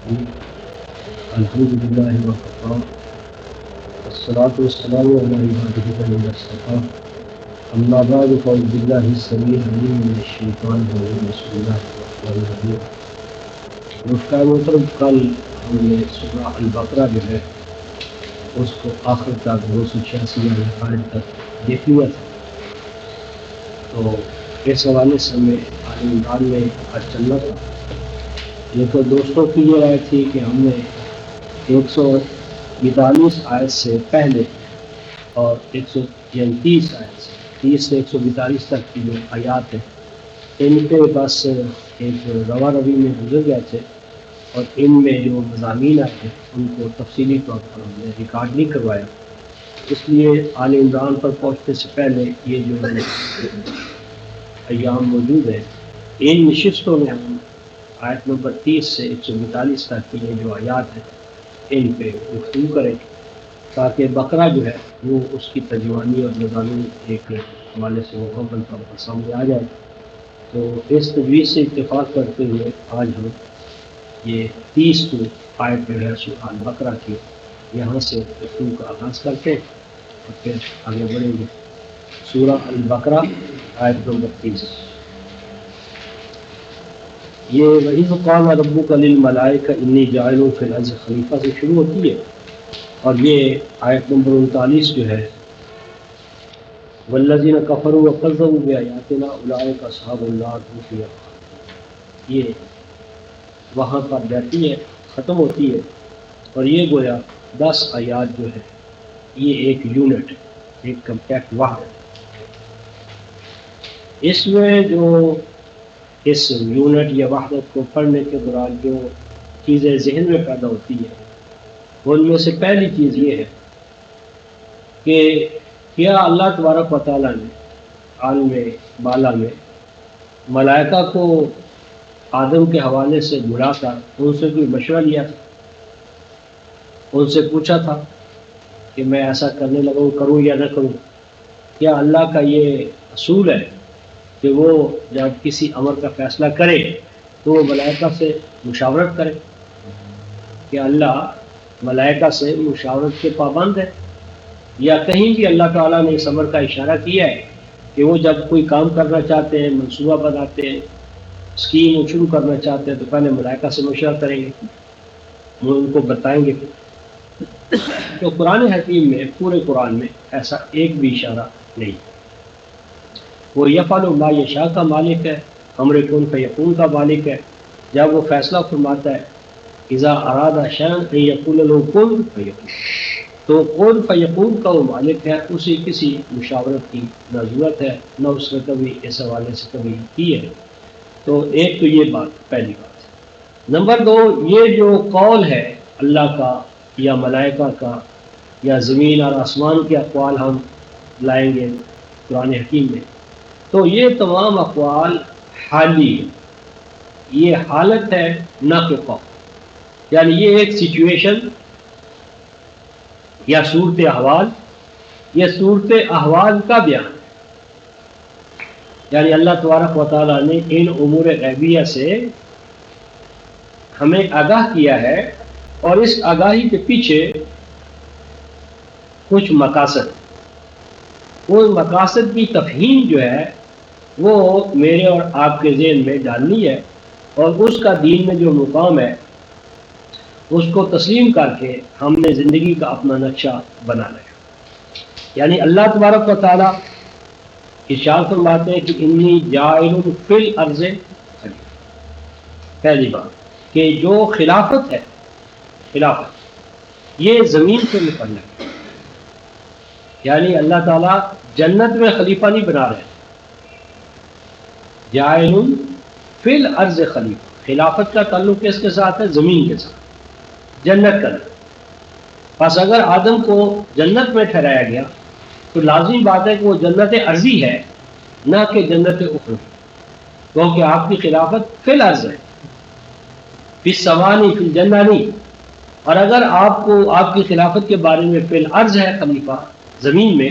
الحمدللہ وکفا والصلاة والسلام علی عبادہ الذین اصطفیٰ اما بعد فاعوذ باللہ السمیع العلیم من الشیطان الرجیم بسم اللہ الرحمن الرحیم۔ رفقائے محترم، کل ہم نے سورہ البقرہ جو ہے اس کو آخر تک 286 آیت تک دیکھ لیا تھا، تو اس حوالے سے ہمیں آل عمران میں آج چلنا تھا۔ یہ تو دوستوں کی یہ رائے تھی کہ ہم نے 142 آیت سے پہلے اور 130 آیت سے 30 سے 142 تک کی جو آیات ہیں ان پہ بس ایک رواں روی میں گزر گئے تھے، اور ان میں جو مضامین آئے ہیں ان کو تفصیلی طور پر ہم نے ریکارڈ نہیں کروایا، اس لیے آل عمران پر پہنچنے سے پہلے یہ جو ایام موجود ہیں ان نشستوں میں ہم آیت نمبر 30 سے 142 تک کی یہ جو آیات ہیں ان پہ گفتگو کریں، تاکہ بقرہ جو ہے وہ اس کی ترجمانی اور مضامین ایک حوالے سے مکمل طور پر سامنے آ جائے۔ تو اس تجویز سے اتفاق کرتے ہوئے آج ہم یہ 30 آیت جو ہے سورہ البقرہ کی یہاں سے گفتگو کا آغاز کرتے ہیں اور پھر آگے بڑھیں گے۔ سورہ البقرہ آیت نمبر 30، یہ وَإِذْ قَالَ رَبُّكَ لِلْمَلَائِكَةِ إِنِّي جَاعِلٌ فِي الْأَرْضِ خلیفہ سے شروع ہوتی ہے، اور یہ آیت نمبر 39 جو ہے وَالَّذِينَ كَفَرُوا وَكَذَّبُوا بِآيَاتِنَا أُولَٰئِكَ أَصْحَابُ النَّارِ هُمْ فِيهَا خَالِدُونَ، یہ وہاں پر جاتی ہے، ختم ہوتی ہے، اور یہ گویا 10 آیات جو ہے یہ ایک یونٹ، ایک کمپیکٹ واحد ہے۔ اس میں جو اس یونٹ یا وحدت کو پڑھنے کے دوران جو چیزیں ذہن میں پیدا ہوتی ہیں ان میں سے پہلی چیز یہ ہے کہ کیا اللہ تبارک و تعالیٰ نے عالم بالا میں ملائکہ کو آدم کے حوالے سے بلا کر ان سے کوئی مشورہ لیا تھا، ان سے پوچھا تھا کہ میں ایسا کرنے لگا ہوں، کروں یا نہ کروں؟ کیا اللہ کا یہ اصول ہے کہ وہ جب کسی امر کا فیصلہ کرے تو وہ ملائکہ سے مشاورت کرے؟ کہ اللہ ملائکہ سے مشاورت کے پابند ہے؟ یا کہیں بھی اللہ تعالیٰ نے اس امر کا اشارہ کیا ہے کہ وہ جب کوئی کام کرنا چاہتے ہیں، منصوبہ بناتے ہیں، اسکیم شروع کرنا چاہتے ہیں تو پہلے ملائکہ سے مشورہ کریں گے، وہ ان کو بتائیں گے؟ تو قرآن حکیم میں، پورے قرآن میں ایسا ایک بھی اشارہ نہیں۔ وہ یفعل ما یشاء کا مالک ہے، امر کن فیکون کا مالک ہے، جب وہ فیصلہ فرماتا ہے اذا اراد شیئا ان یقول له کن فیکون، تو کن فیکون کا وہ مالک ہے، اسے کسی مشاورت کی نہ ضرورت ہے نہ اس نے کبھی اس حوالے سے کبھی کی ہے۔ تو ایک تو یہ بات، پہلی بات۔ نمبر 2، یہ جو قول ہے اللہ کا یا ملائکہ کا یا زمین اور آسمان کے اقوال ہم لائیں گے قرآن حکیم میں، تو یہ تمام اقوال حالی ہیں، یہ حالت ہے نہ کہ قول، یعنی یہ ایک سچویشن یا صورت احوال، یہ صورت احوال کا بیان ہے۔ یعنی اللہ تبارک و تعالیٰ نے ان امور غیبیہ سے ہمیں آگاہ کیا ہے، اور اس آگاہی کے پیچھے کچھ مقاصد، وہ مقاصد کی تفہیم جو ہے وہ میرے اور آپ کے ذہن میں ڈالنی ہے، اور اس کا دین میں جو مقام ہے اس کو تسلیم کر کے ہم نے زندگی کا اپنا نقشہ بنانا ہے۔ یعنی اللہ تبارک و تعالیٰ ارشاد فرماتے ہیں کہ انی جاعل فی الارض خلیفہ۔ پہلی بات کہ جو خلافت ہے، خلافت یہ زمین سے متعلق ہے، یعنی اللہ تعالیٰ جنت میں خلیفہ نہیں بنا رہے، جاعل فی الارض خلیفہ، خلافت کا تعلق کس کے ساتھ ہے؟ زمین کے ساتھ، جنت کا نہیں۔ بس اگر آدم کو جنت میں ٹھہرایا گیا تو لازمی بات ہے کہ وہ جنت ارضی ہے نہ کہ جنت اخروی، کیونکہ آپ کی خلافت فی الارض ہے، فی السماء نہیں، فی الجنہ نہیں۔ اور اگر آپ کو آپ کی خلافت کے بارے میں فی الارض ہے خلیفہ زمین میں،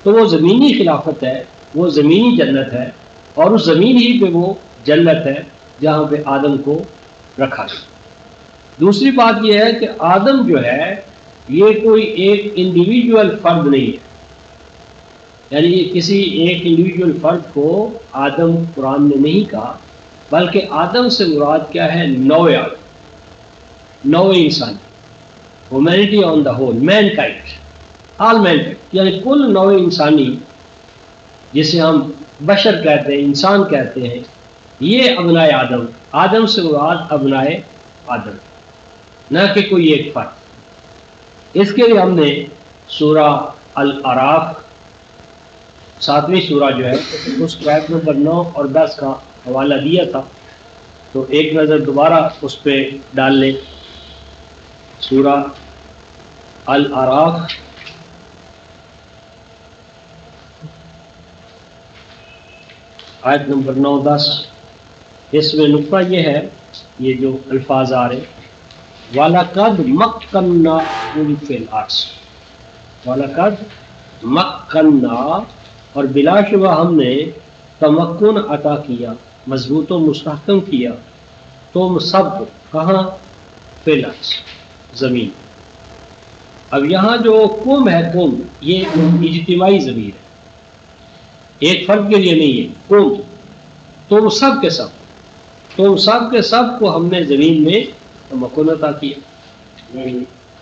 تو وہ زمینی خلافت ہے، وہ زمینی جنت ہے، اور اس زمین ہی پہ وہ جنت ہے جہاں پہ آدم کو رکھا گیا۔ دوسری بات یہ ہے کہ آدم جو ہے یہ کوئی ایک انڈیویجول فرد نہیں ہے، یعنی کسی ایک انڈیویجول فرد کو آدم قرآن نے نہیں کہا، بلکہ آدم سے مراد کیا ہے؟ نوع آدم، نوع انسانی، humanity on the whole, mankind, all mankind, یعنی کل نوع انسانی جسے ہم بشر کہتے ہیں، انسان کہتے ہیں، یہ ابنائے آدم، آدم سے مراد ابنائے آدم، نہ کہ کوئی ایک فرد۔ اس کے لیے ہم نے سورہ الاعراف 7ویں سورہ جو ہے اس کے آیت نمبر 9 اور 10 کا حوالہ دیا تھا، تو ایک نظر دوبارہ اس پہ ڈال لیں۔ سورہ الاعراف آیت نمبر 9-10، اس میں نقطہ یہ ہے، یہ جو الفاظ آ رہے وَلَقَدْ مَكَّنَّاهُمْ فِي الْأَرْضِ، وَلَقَدْ مَكَّنَّا، اور بلا شبہ ہم نے تمکن عطا کیا، مضبوط و مستحکم کیا تم سب کو، کہاں؟ فی الارض، زمین۔ اب یہاں جو قوم ہے، قوم یہ اجتماعی ضمیر ہے، ایک فرد کے لیے نہیں ہے، قوم، تم سب کے سب، تم سب کے سب کو ہم نے زمین میں تمکن عطا کیا۔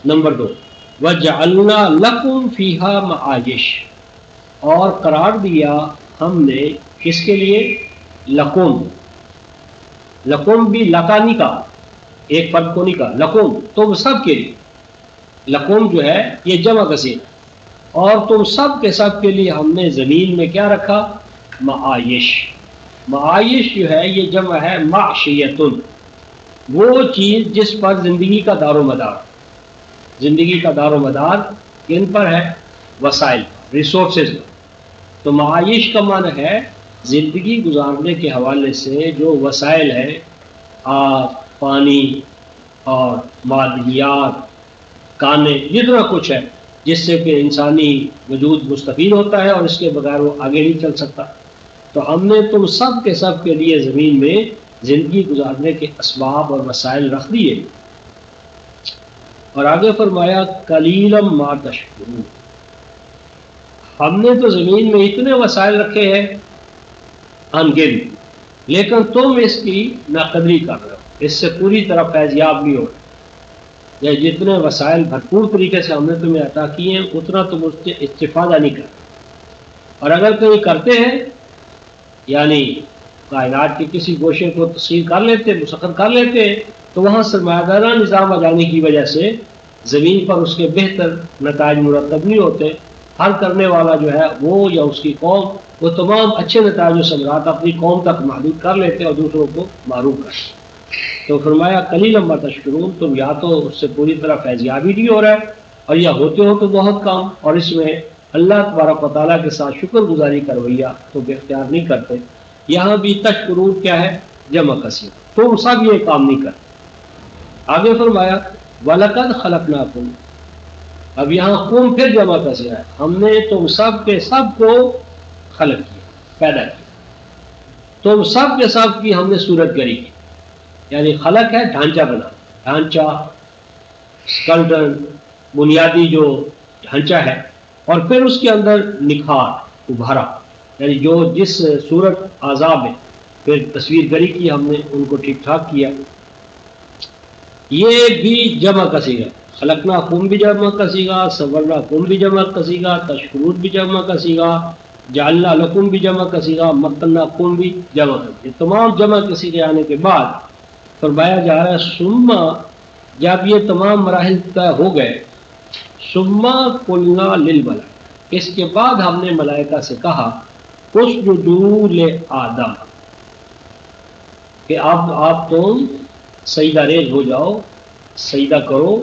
نمبر 2، وَجَعَلْنَا لَكُمْ فِيهَا مَعَائِشَ، اور قرار دیا ہم نے کس کے لیے؟ لکم، لکم بھی لکا نہیں کہا، ایک فرد کو نہیں کہا، لکم تم سب کے لیے، لکم جو ہے یہ جمع کثیر، اور تم سب کے سب کے لیے ہم نے زمین میں کیا رکھا؟ معائش۔ معائش جو ہے یہ جمع ہے معشیتن، وہ چیز جس پر زندگی کا دار و مدار، زندگی کا دار و مدار کن پر ہے؟ وسائل، ریسورسز پر۔ تو معائش کا معنی ہے زندگی گزارنے کے حوالے سے جو وسائل ہیں، آب، پانی اور معدنیات، کانے، جتنا کچھ ہے جس سے کہ انسانی وجود مستفید ہوتا ہے اور اس کے بغیر وہ آگے نہیں چل سکتا، تو ہم نے تم سب کے سب کے لیے زمین میں زندگی گزارنے کے اسباب اور وسائل رکھ دیے۔ اور آگے فرمایا قلیلا ما تشکرون، ہم نے تو زمین میں اتنے وسائل رکھے ہیں ان گنت، لیکن تم اس کی ناقدری کر رہے ہو، اس سے پوری طرح فیضیاب نہیں ہو رہے، یا جتنے وسائل بھرپور طریقے سے ہم نے تمہیں عطا کیے ہیں اتنا تم اس سے استفادہ نہیں کرتے، اور اگر کہیں کرتے ہیں یعنی کائنات کے کسی گوشے کو تسخیر کر لیتے، مسخر کر لیتے ہیں، تو وہاں سرمایہ دارانہ نظام آ جانے کی وجہ سے زمین پر اس کے بہتر نتائج مرتب نہیں ہوتے، ہر کرنے والا جو ہے وہ یا اس کی قوم وہ تمام اچھے نتائج و ثمرات اپنی قوم تک محدود کر لیتے اور دوسروں کو معروف کرتے۔ تو فرمایا قلیلا ما تشکرون، تم یا تو اس سے پوری طرح فیضیابی نہیں ہو رہا ہے، اور یا ہوتے ہو تو بہت کام، اور اس میں اللہ تبارک و تعالیٰ کے ساتھ شکر گزاری کا رویہ تو اختیار نہیں کرتے۔ یہاں بھی تشکرون کیا ہے؟ جمع کثیر، تم سب یہ کام نہیں کرتے۔ آگے فرمایا وَلَقَدْ خَلَقْنَاكُمْ، اب یہاں قوم پھر جمع کثیر ہے، ہم نے تم سب کے سب کو خلق کیا، پیدا کیا، تم سب کے سب کی ہم نے صورت گری کی، یعنی خلق ہے ڈھانچہ بنا، ڈھانچہ، سکلٹن، بنیادی جو ڈھانچہ ہے، اور پھر اس کے اندر نکھار، ابھارا، یعنی جو جس صورت اعضاء میں پھر تصویر گری کی ہم نے ان کو ٹھیک ٹھاک کیا۔ یہ بھی جمع کثیر ہے، خلقنا کم بھی جمع کثیرہ، صورنا کم بھی جمع کثیرہ، تشکرون بھی جمع کثیرہ، جعلنا لکم بھی جمع کثیرہ، مکننا کم بھی جمع کثیرہ۔ یہ تمام جمع کثیرے آنے کے بعد فرمایا جا رہا ہے ثم، جب یہ تمام مراحل طے ہو گئے، ثم قلنا للملائکہ، اس کے بعد ہم نے ملائکہ سے کہا اسجدوا لآدم، کہ آپ تم سجدہ ریز ہو جاؤ، سجدہ کرو۔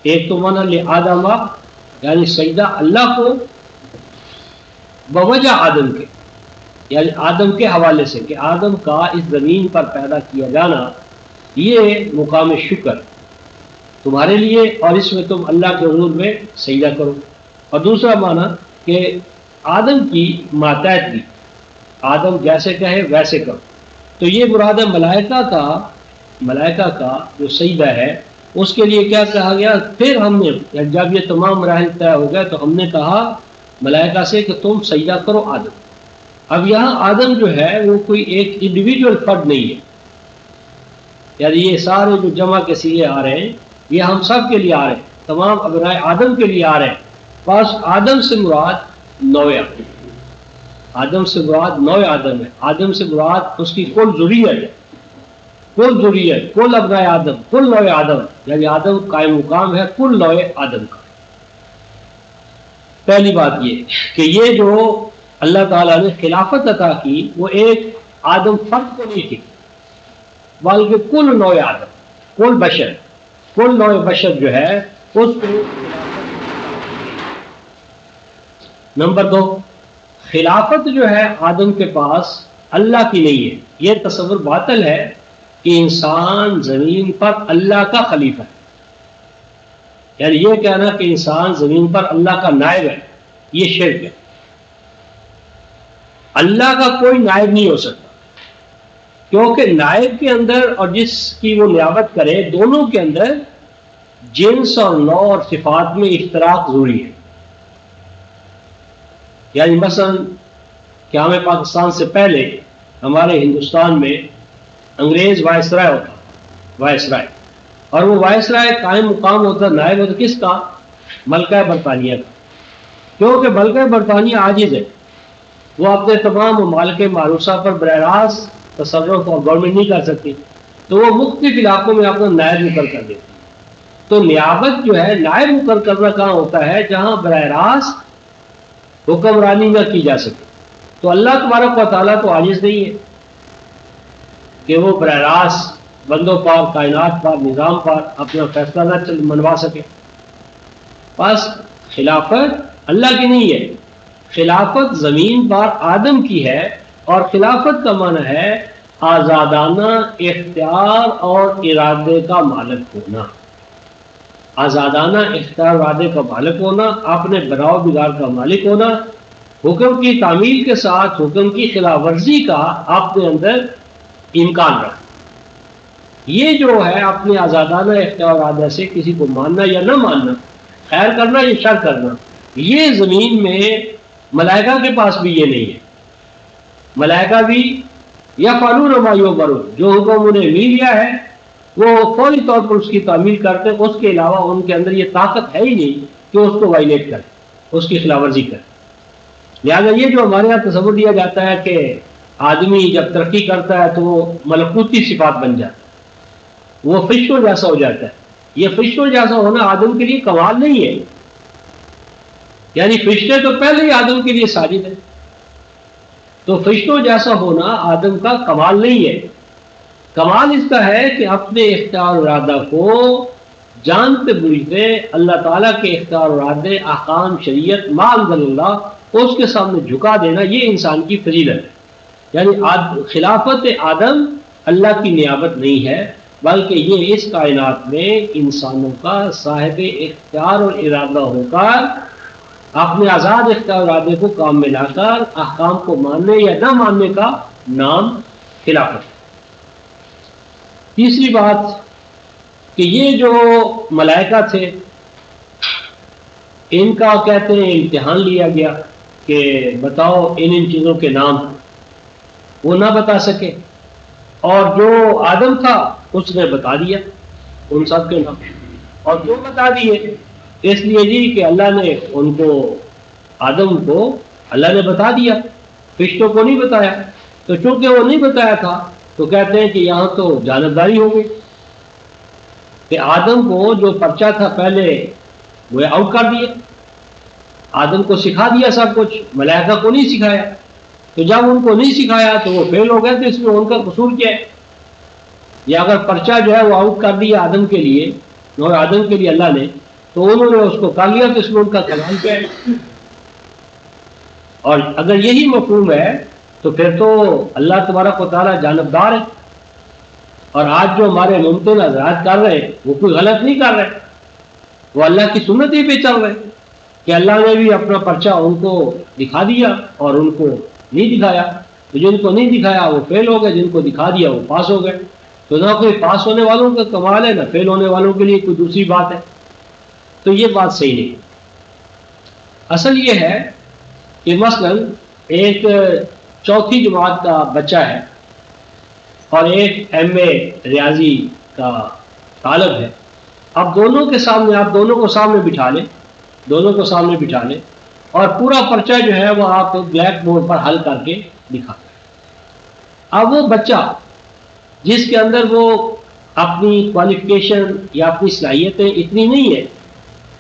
ایک تو مانا لآدم، یعنی سجدہ اللہ کو بوجہ آدم کے، یعنی آدم کے حوالے سے، کہ آدم کا اس زمین پر پیدا کیا جانا یہ مقام شکر تمہارے لیے، اور اس میں تم اللہ کے حضور میں سجدہ کرو۔ اور دوسرا معنی کہ آدم کی ماتحت بھی، آدم جیسے کہے ویسے کرو۔ تو یہ مراد ہے ملائکہ کا ملائکہ کا جو سجدہ ہے اس کے لیے کیا کہا گیا؟ پھر ہم نے جب یہ تمام مراحل طے ہو گئے تو ہم نے کہا ملائکہ سے کہ تم سجدہ کرو آدم۔ اب یہاں آدم جو ہے وہ کوئی ایک انڈیویجول فرد نہیں ہے، یعنی یہ سارے جو جمع کے سیغے آ رہے ہیں یہ ہم سب کے لیے آ رہے ہیں، تمام ابنائے آدم کے لیے آ رہے ہیں۔ بس آدم سے مراد نوع آدم، آدم سے مراد نوع آدم ہے، آدم سے مراد اس کی کل ذریت ہے، کل ذریت، کل ابنائے آدم، کل نوع آدم، یعنی آدم قائم مقام ہے کل نوع آدم کا۔ پہلی بات یہ کہ یہ جو اللہ تعالیٰ نے خلافت عطا کی وہ ایک آدم فرد کو نہیں تھی، بلکہ کل نوع آدم، کل بشر، کل نوع بشر جو ہے اس کو۔ نمبر 2، خلافت جو ہے آدم کے پاس اللہ کی نہیں ہے۔ یہ تصور باطل ہے کہ انسان زمین پر اللہ کا خلیفہ ہے، یعنی یہ کہنا کہ انسان زمین پر اللہ کا نائب ہے، یہ شرک ہے۔ اللہ کا کوئی نائب نہیں ہو سکتا، کیونکہ نائب کے اندر اور جس کی وہ نیابت کرے دونوں کے اندر جنس اور نوع اور صفات میں اشتراک ضروری ہے۔ یعنی مثلا قیام پاکستان سے پہلے ہمارے ہندوستان میں انگریز وائسرائے ہوتا، وائسرائے، اور وہ وائسرائے قائم مقام ہوتا، نائب ہوتا کس کا؟ ملکہ برطانیہ کا، کیونکہ ملکہ برطانیہ عاجز ہے، وہ اپنے تمام ممالک معروضہ پر براہ راست تصرف اور گورنمنٹ نہیں کر سکتی، تو وہ مختلف علاقوں میں اپنا نائب مقرر کر دیتی۔ تو نیابت جو ہے نائب مقرر کرنا کہاں ہوتا ہے؟ جہاں براہ راست حکمرانی نہ کی جا سکے۔ تو اللہ تبارک و تعالیٰ تو عاجز نہیں ہے کہ وہ براہ راست بندوں پر، کائنات پر، نظام پر اپنا فیصلہ نہ منوا سکے۔ بس خلافت اللہ کی نہیں ہے، خلافت زمین پر آدم کی ہے، اور خلافت کا معنی ہے آزادانہ اختیار اور ارادے کا مالک ہونا، آزادانہ اختیار اور ارادے کا مالک ہونا، اپنے بناؤ بگاڑ کا مالک ہونا، حکم کی تعمیل کے ساتھ حکم کی خلاف ورزی کا اپنے اندر امکان رکھنا۔ یہ جو ہے اپنے آزادانہ اختیار اور ارادے سے کسی کو ماننا یا نہ ماننا، خیر کرنا یا شر کرنا، یہ زمین میں ملائکہ کے پاس بھی یہ نہیں ہے۔ ملائکہ بھی یفعلون ما یؤمرون، جو حکم انہیں مل گیا ہے وہ فوری طور پر اس کی تعمیل کرتے ہیں، اس کے علاوہ ان کے اندر یہ طاقت ہے ہی نہیں کہ اس کو وائلیٹ کرے، اس کی خلاف ورزی کرے۔ لہٰذا یہ جو ہمارے یہاں تصور دیا جاتا ہے کہ آدمی جب ترقی کرتا ہے تو وہ ملکوتی صفات بن جاتا ہے، وہ فرشتوں جیسا ہو جاتا ہے، یہ فرشتوں جیسا ہونا آدم کے لیے کمال نہیں ہے، یعنی فرشتے تو پہلے ہی آدم کے لیے ساجد ہیں، تو فرشتوں جیسا ہونا آدم کا کمال نہیں ہے۔ کمال اس کا ہے کہ اپنے اختیار و ارادہ کو جانتے بوجھتے اللہ تعالیٰ کے اختیار و ارادے، احکام، شریعت، ما انزل اللہ، اس کے سامنے جھکا دینا، یہ انسان کی فضیلت ہے۔ یعنی خلافت آدم اللہ کی نیابت نہیں ہے، بلکہ یہ اس کائنات میں انسانوں کا صاحب اختیار اور ارادہ ہو کر اپنے آزاد اختیار اور ارادے کو کام میں لا کر احکام کو ماننے یا نہ ماننے کا نام خلافت ہے۔ تیسری بات کہ یہ جو ملائکہ تھے ان کا کہتے ہیں امتحان لیا گیا کہ بتاؤ ان چیزوں کے نام، وہ نہ بتا سکے، اور جو آدم تھا اس نے بتا دیا ان سب کے نام، اور کیوں بتا دیے؟ اس لیے جی کہ اللہ نے ان کو، آدم کو اللہ نے بتا دیا، فرشتوں کو نہیں بتایا، تو چونکہ وہ نہیں بتایا تھا تو کہتے ہیں کہ یہاں تو جانبداری ہو گئی کہ آدم کو جو پرچہ تھا پہلے وہ آؤٹ کر دیا، آدم کو سکھا دیا سب کچھ، ملائکہ کو نہیں سکھایا، تو جب ان کو نہیں سکھایا تو وہ فیل ہو گئے، تو اس میں ان کا قصور کیا ہے؟ یا اگر پرچہ جو ہے وہ آؤٹ کر دیا آدم کے لیے اور آدم کے لیے اللہ نے، تو انہوں نے اس کو کر لیا، تو اس میں ان کا کلام کیا ہے؟ اور اگر یہی مفہوم ہے تو پھر تو اللہ تبارک و تعالیٰ جانبدار ہے، اور آج جو ہمارے ممکن حضرات کر رہے ہیں وہ کوئی غلط نہیں کر رہے، وہ اللہ کی سنت ہی پہ چل رہے کہ اللہ نے بھی اپنا پرچہ ان کو دکھا دیا اور ان کو نہیں دکھایا، تو جن کو نہیں دکھایا وہ فیل ہو گئے، جن کو دکھا دیا وہ پاس ہو گئے۔ تو نہ کوئی پاس ہونے والوں کا کمال ہے، نہ فیل ہونے والوں کے لیے کوئی دوسری بات ہے. تو یہ بات صحیح نہیں. اصل یہ ہے کہ مثلا ایک چوتھی جماعت کا بچہ ہے اور ایک ایم اے ریاضی کا طالب ہے. اب دونوں کے سامنے آپ دونوں کو سامنے بٹھا لیں، دونوں کو سامنے بٹھا لیں اور پورا پرچہ جو ہے وہ آپ بلیک بورڈ پر حل کر کے دکھا دیں. اب وہ بچہ جس کے اندر وہ اپنی کوالیفکیشن یا اپنی صلاحیتیں اتنی نہیں ہے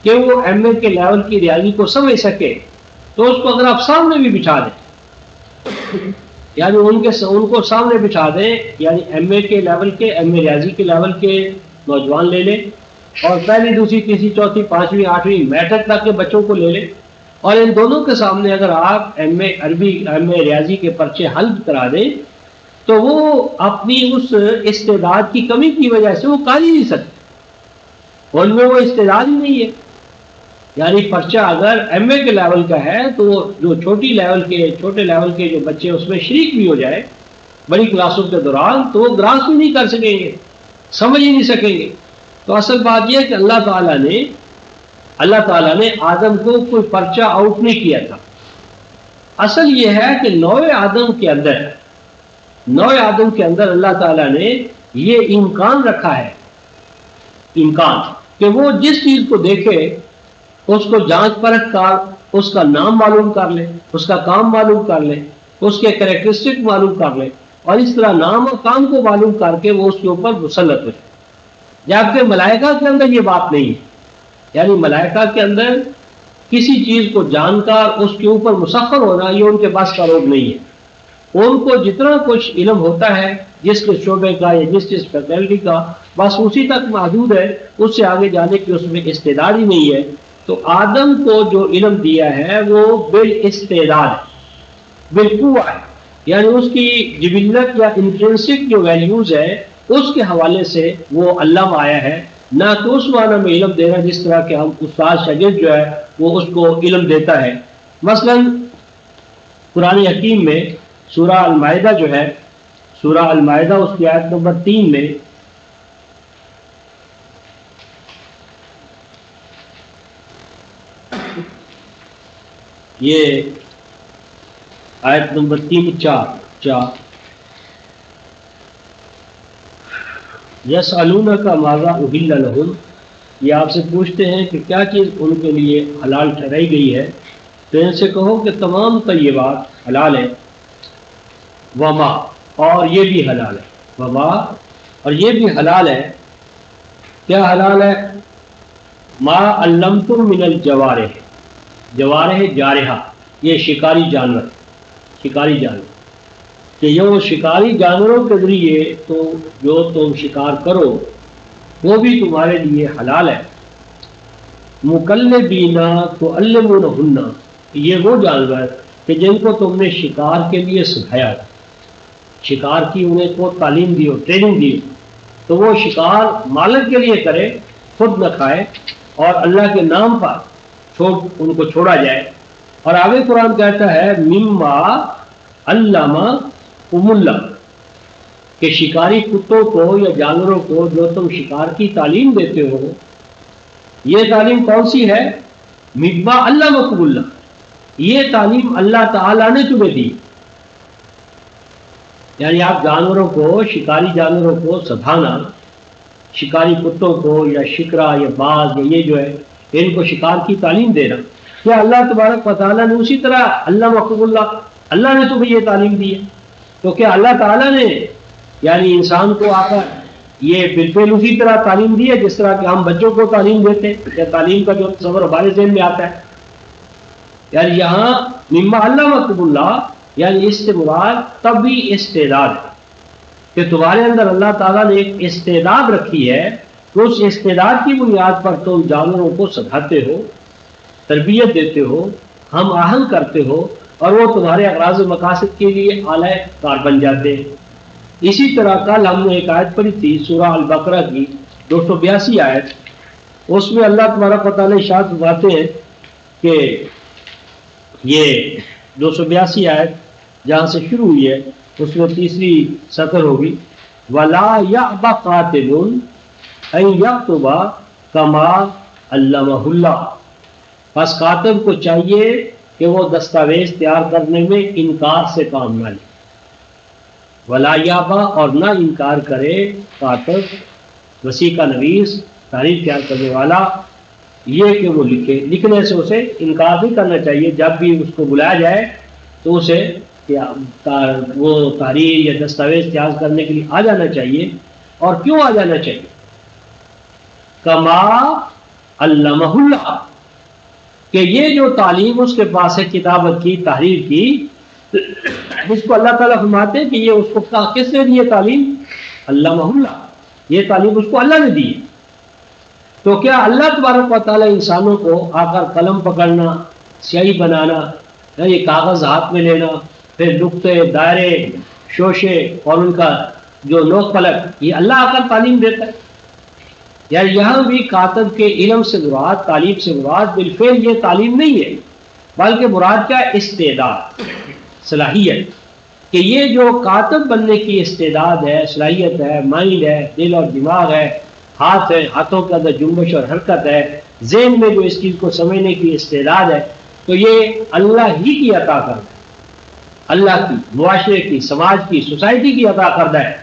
کہ وہ ایم اے کے لیول کی ریاضی کو سمجھ سکے، تو اس کو اگر آپ سامنے بھی بٹھا دیں، یعنی ان کو سامنے بٹھا دیں، یعنی ایم اے کے لیول کے، ایم اے ریاضی کے لیول کے نوجوان لے لیں اور پہلی دوسری تیسری چوتھی پانچویں آٹھویں میٹرک تک کے بچوں کو لے لیں، اور ان دونوں کے سامنے اگر آپ ایم اے عربی ایم اے ریاضی کے پرچے حل کرا دیں تو وہ اپنی اس استعداد کی کمی کی وجہ سے وہ کر ہی نہیں سکتے، ان میں وہ استعداد ہی نہیں ہے. یعنی پرچہ اگر ایم اے کے لیول کا ہے تو جو چھوٹے لیول کے جو بچے اس میں شریک بھی ہو جائے بڑی کلاسوں کے دوران، تو وہ گراس بھی نہیں کر سکیں گے، سمجھ ہی نہیں سکیں گے. تو اصل بات یہ ہے کہ اللہ تعالیٰ نے آدم کو کوئی پرچہ آؤٹ نہیں کیا تھا. اصل یہ ہے کہ نوع آدم کے اندر اللہ تعالیٰ نے یہ امکان رکھا ہے، امکان کہ وہ جس چیز کو دیکھے اس کو جانچ پرکھ کر اس کا نام معلوم کر لے، اس کا کام معلوم کر لے، اس کے کریکٹرسٹک معلوم کر لے، اور اس طرح نام اور کام کو معلوم کر کے وہ اس کے اوپر مسلط ہو جائے. جبکہ ملائکہ کے اندر یہ بات نہیں ہے. یعنی ملائکہ کے اندر کسی چیز کو جان کر اس کے اوپر مسخر ہونا یہ ان کے بس کا روگ نہیں ہے. ان کو جتنا کچھ علم ہوتا ہے جس کے شعبے کا یا جس فیکلٹی کا، بس اسی تک محدود ہے، اس سے آگے جانے کی اس میں استعداد ہی نہیں ہے. تو آدم کو جو علم دیا ہے وہ بالاستعداد ہے، بالقوہ ہے، یعنی اس کی جبلت یا انٹرنسک جو ویلیوز ہے اس کے حوالے سے وہ علم آیا ہے، نہ کہ اس معنی میں علم دینا جس طرح کہ ہم استاد شاگرد جو ہے وہ اس کو علم دیتا ہے. مثلا قرآن حکیم میں سورہ المائدہ جو ہے، سورہ المائدہ اس کی آیت نمبر 3 میں یہ آیت نمبر 3-4 یسألونک ماذا احل لہم، یہ آپ سے پوچھتے ہیں کہ کیا چیز ان کے لیے حلال ٹھہرائی گئی ہے، تو ان سے کہو کہ تمام طیبات حلال ہیں، وما، اور یہ بھی حلال ہے، وما، اور یہ بھی حلال ہے. کیا حلال ہے؟ ما علمتم من الجوارح، جوارح جارحہ، یہ شکاری جانور کہ یہ شکاری جانوروں کے ذریعے تو جو تم شکار کرو وہ بھی تمہارے لیے حلال ہے. مکلبین تعلمونہن، یہ وہ جانور کہ جن کو تم نے شکار کے لیے سکھایا، شکار کی انہیں کو تعلیم دی ہو، ٹریننگ دی ہو، تو وہ شکار مالک کے لیے کرے، خود نہ کھائے، اور اللہ کے نام پر ان کو چھوڑا جائے. اور آگے قرآن کہتا ہے مما علمہم اللہ، کہ شکاری کتوں کو یا جانوروں کو جو تم شکار کی تعلیم دیتے ہو، یہ تعلیم کون سی ہے؟ مما علمکم اللہ، یہ تعلیم اللہ تعالیٰ نے تمہیں دی. یعنی آپ جانوروں کو، شکاری جانوروں کو سدھانا، شکاری کتوں کو یا شکرا یا باز یا یہ جو ہے ان کو شکار کی تعلیم دینا، کیا اللہ تبارک و تعالیٰ نے اسی طرح علمکم اللہ نے تمہیں یہ تعلیم دی ہے؟ تو کیا اللہ تعالیٰ نے یعنی انسان کو آ کر یہ بالکل اسی طرح تعلیم دی ہے جس طرح کہ ہم بچوں کو تعلیم دیتے ہیں، یا تعلیم کا جو تصور ہمارے ذہن میں آتا ہے؟ یعنی یہاں مما علمکم اللہ یعنی اس سے مراد طبعی استعداد ہے کہ تمہارے اندر اللہ تعالیٰ نے ایک استعداد رکھی ہے، تو اس استعداد کی بنیاد پر تم جانوروں کو سکھاتے ہو، تربیت دیتے ہو، ہم آہنگ کرتے ہو، اور وہ تمہارے اغراض و مقاصد کے لیے اعلی کار بن جاتے ہیں. اسی طرح کل ہم نے ایک آیت پڑھی تھی سورہ البقرہ کی 282 آیت، اس میں اللہ تبارک و تعالیٰ ارشاد فرماتے ہیں کہ یہ 282 آیت جہاں سے شروع ہوئی ہے اس میں تیسری سطر ہوگی، ولا یأبى قاتل ان یکتب کما علمہ اللہ، بس کاتب کو چاہیے کہ وہ دستاویز تیار کرنے میں انکار سے کام نہ لے، ولا یابا اور نہ انکار کرے کاتب وسیع کا نویس تحریر تیار کرنے والا، یہ کہ وہ لکھنے سے اسے انکار نہیں کرنا چاہیے، جب بھی اس کو بلایا جائے تو اسے وہ تحریر یا دستاویز تیار کرنے کے لیے آ جانا چاہیے۔ اور کیوں آ جانا چاہیے؟ کما علمہ اللہ، کہ یہ جو تعلیم اس کے پاس ہے کتابت کی، تحریر کی، جس کو اللہ تعالیٰ فرماتے ہیں کہ یہ اس کو کس نے دی ہے تعلیم؟ علمہ اللہ، یہ تعلیم اس کو اللہ نے دی ہے۔ تو کیا اللہ تبارک و تعالیٰ انسانوں کو آ کر قلم پکڑنا، سیاہی بنانا، یہ کاغذ ہاتھ میں لینا، پھر نقطے، دائرے، شوشے اور ان کا جو نوک پلک، یہ اللہ آ کر تعلیم دیتا ہے؟ یعنی یہاں بھی کاتب کے علم سے مراد، تعلیم سے مراد بالفعل یہ تعلیم نہیں ہے، بلکہ مراد کیا؟ استعداد، صلاحیت، کہ یہ جو کاتب بننے کی استعداد ہے، صلاحیت ہے، مائنڈ ہے، دل اور دماغ ہے، ہاتھ ہے، ہاتھوں کے اندر جنبش اور حرکت ہے، ذہن میں جو اس چیز کو سمجھنے کی استعداد ہے، تو یہ اللہ ہی کی عطا کردہ ہے، اللہ کی، معاشرے کی، سماج کی، سوسائٹی کی عطا کردہ ہے۔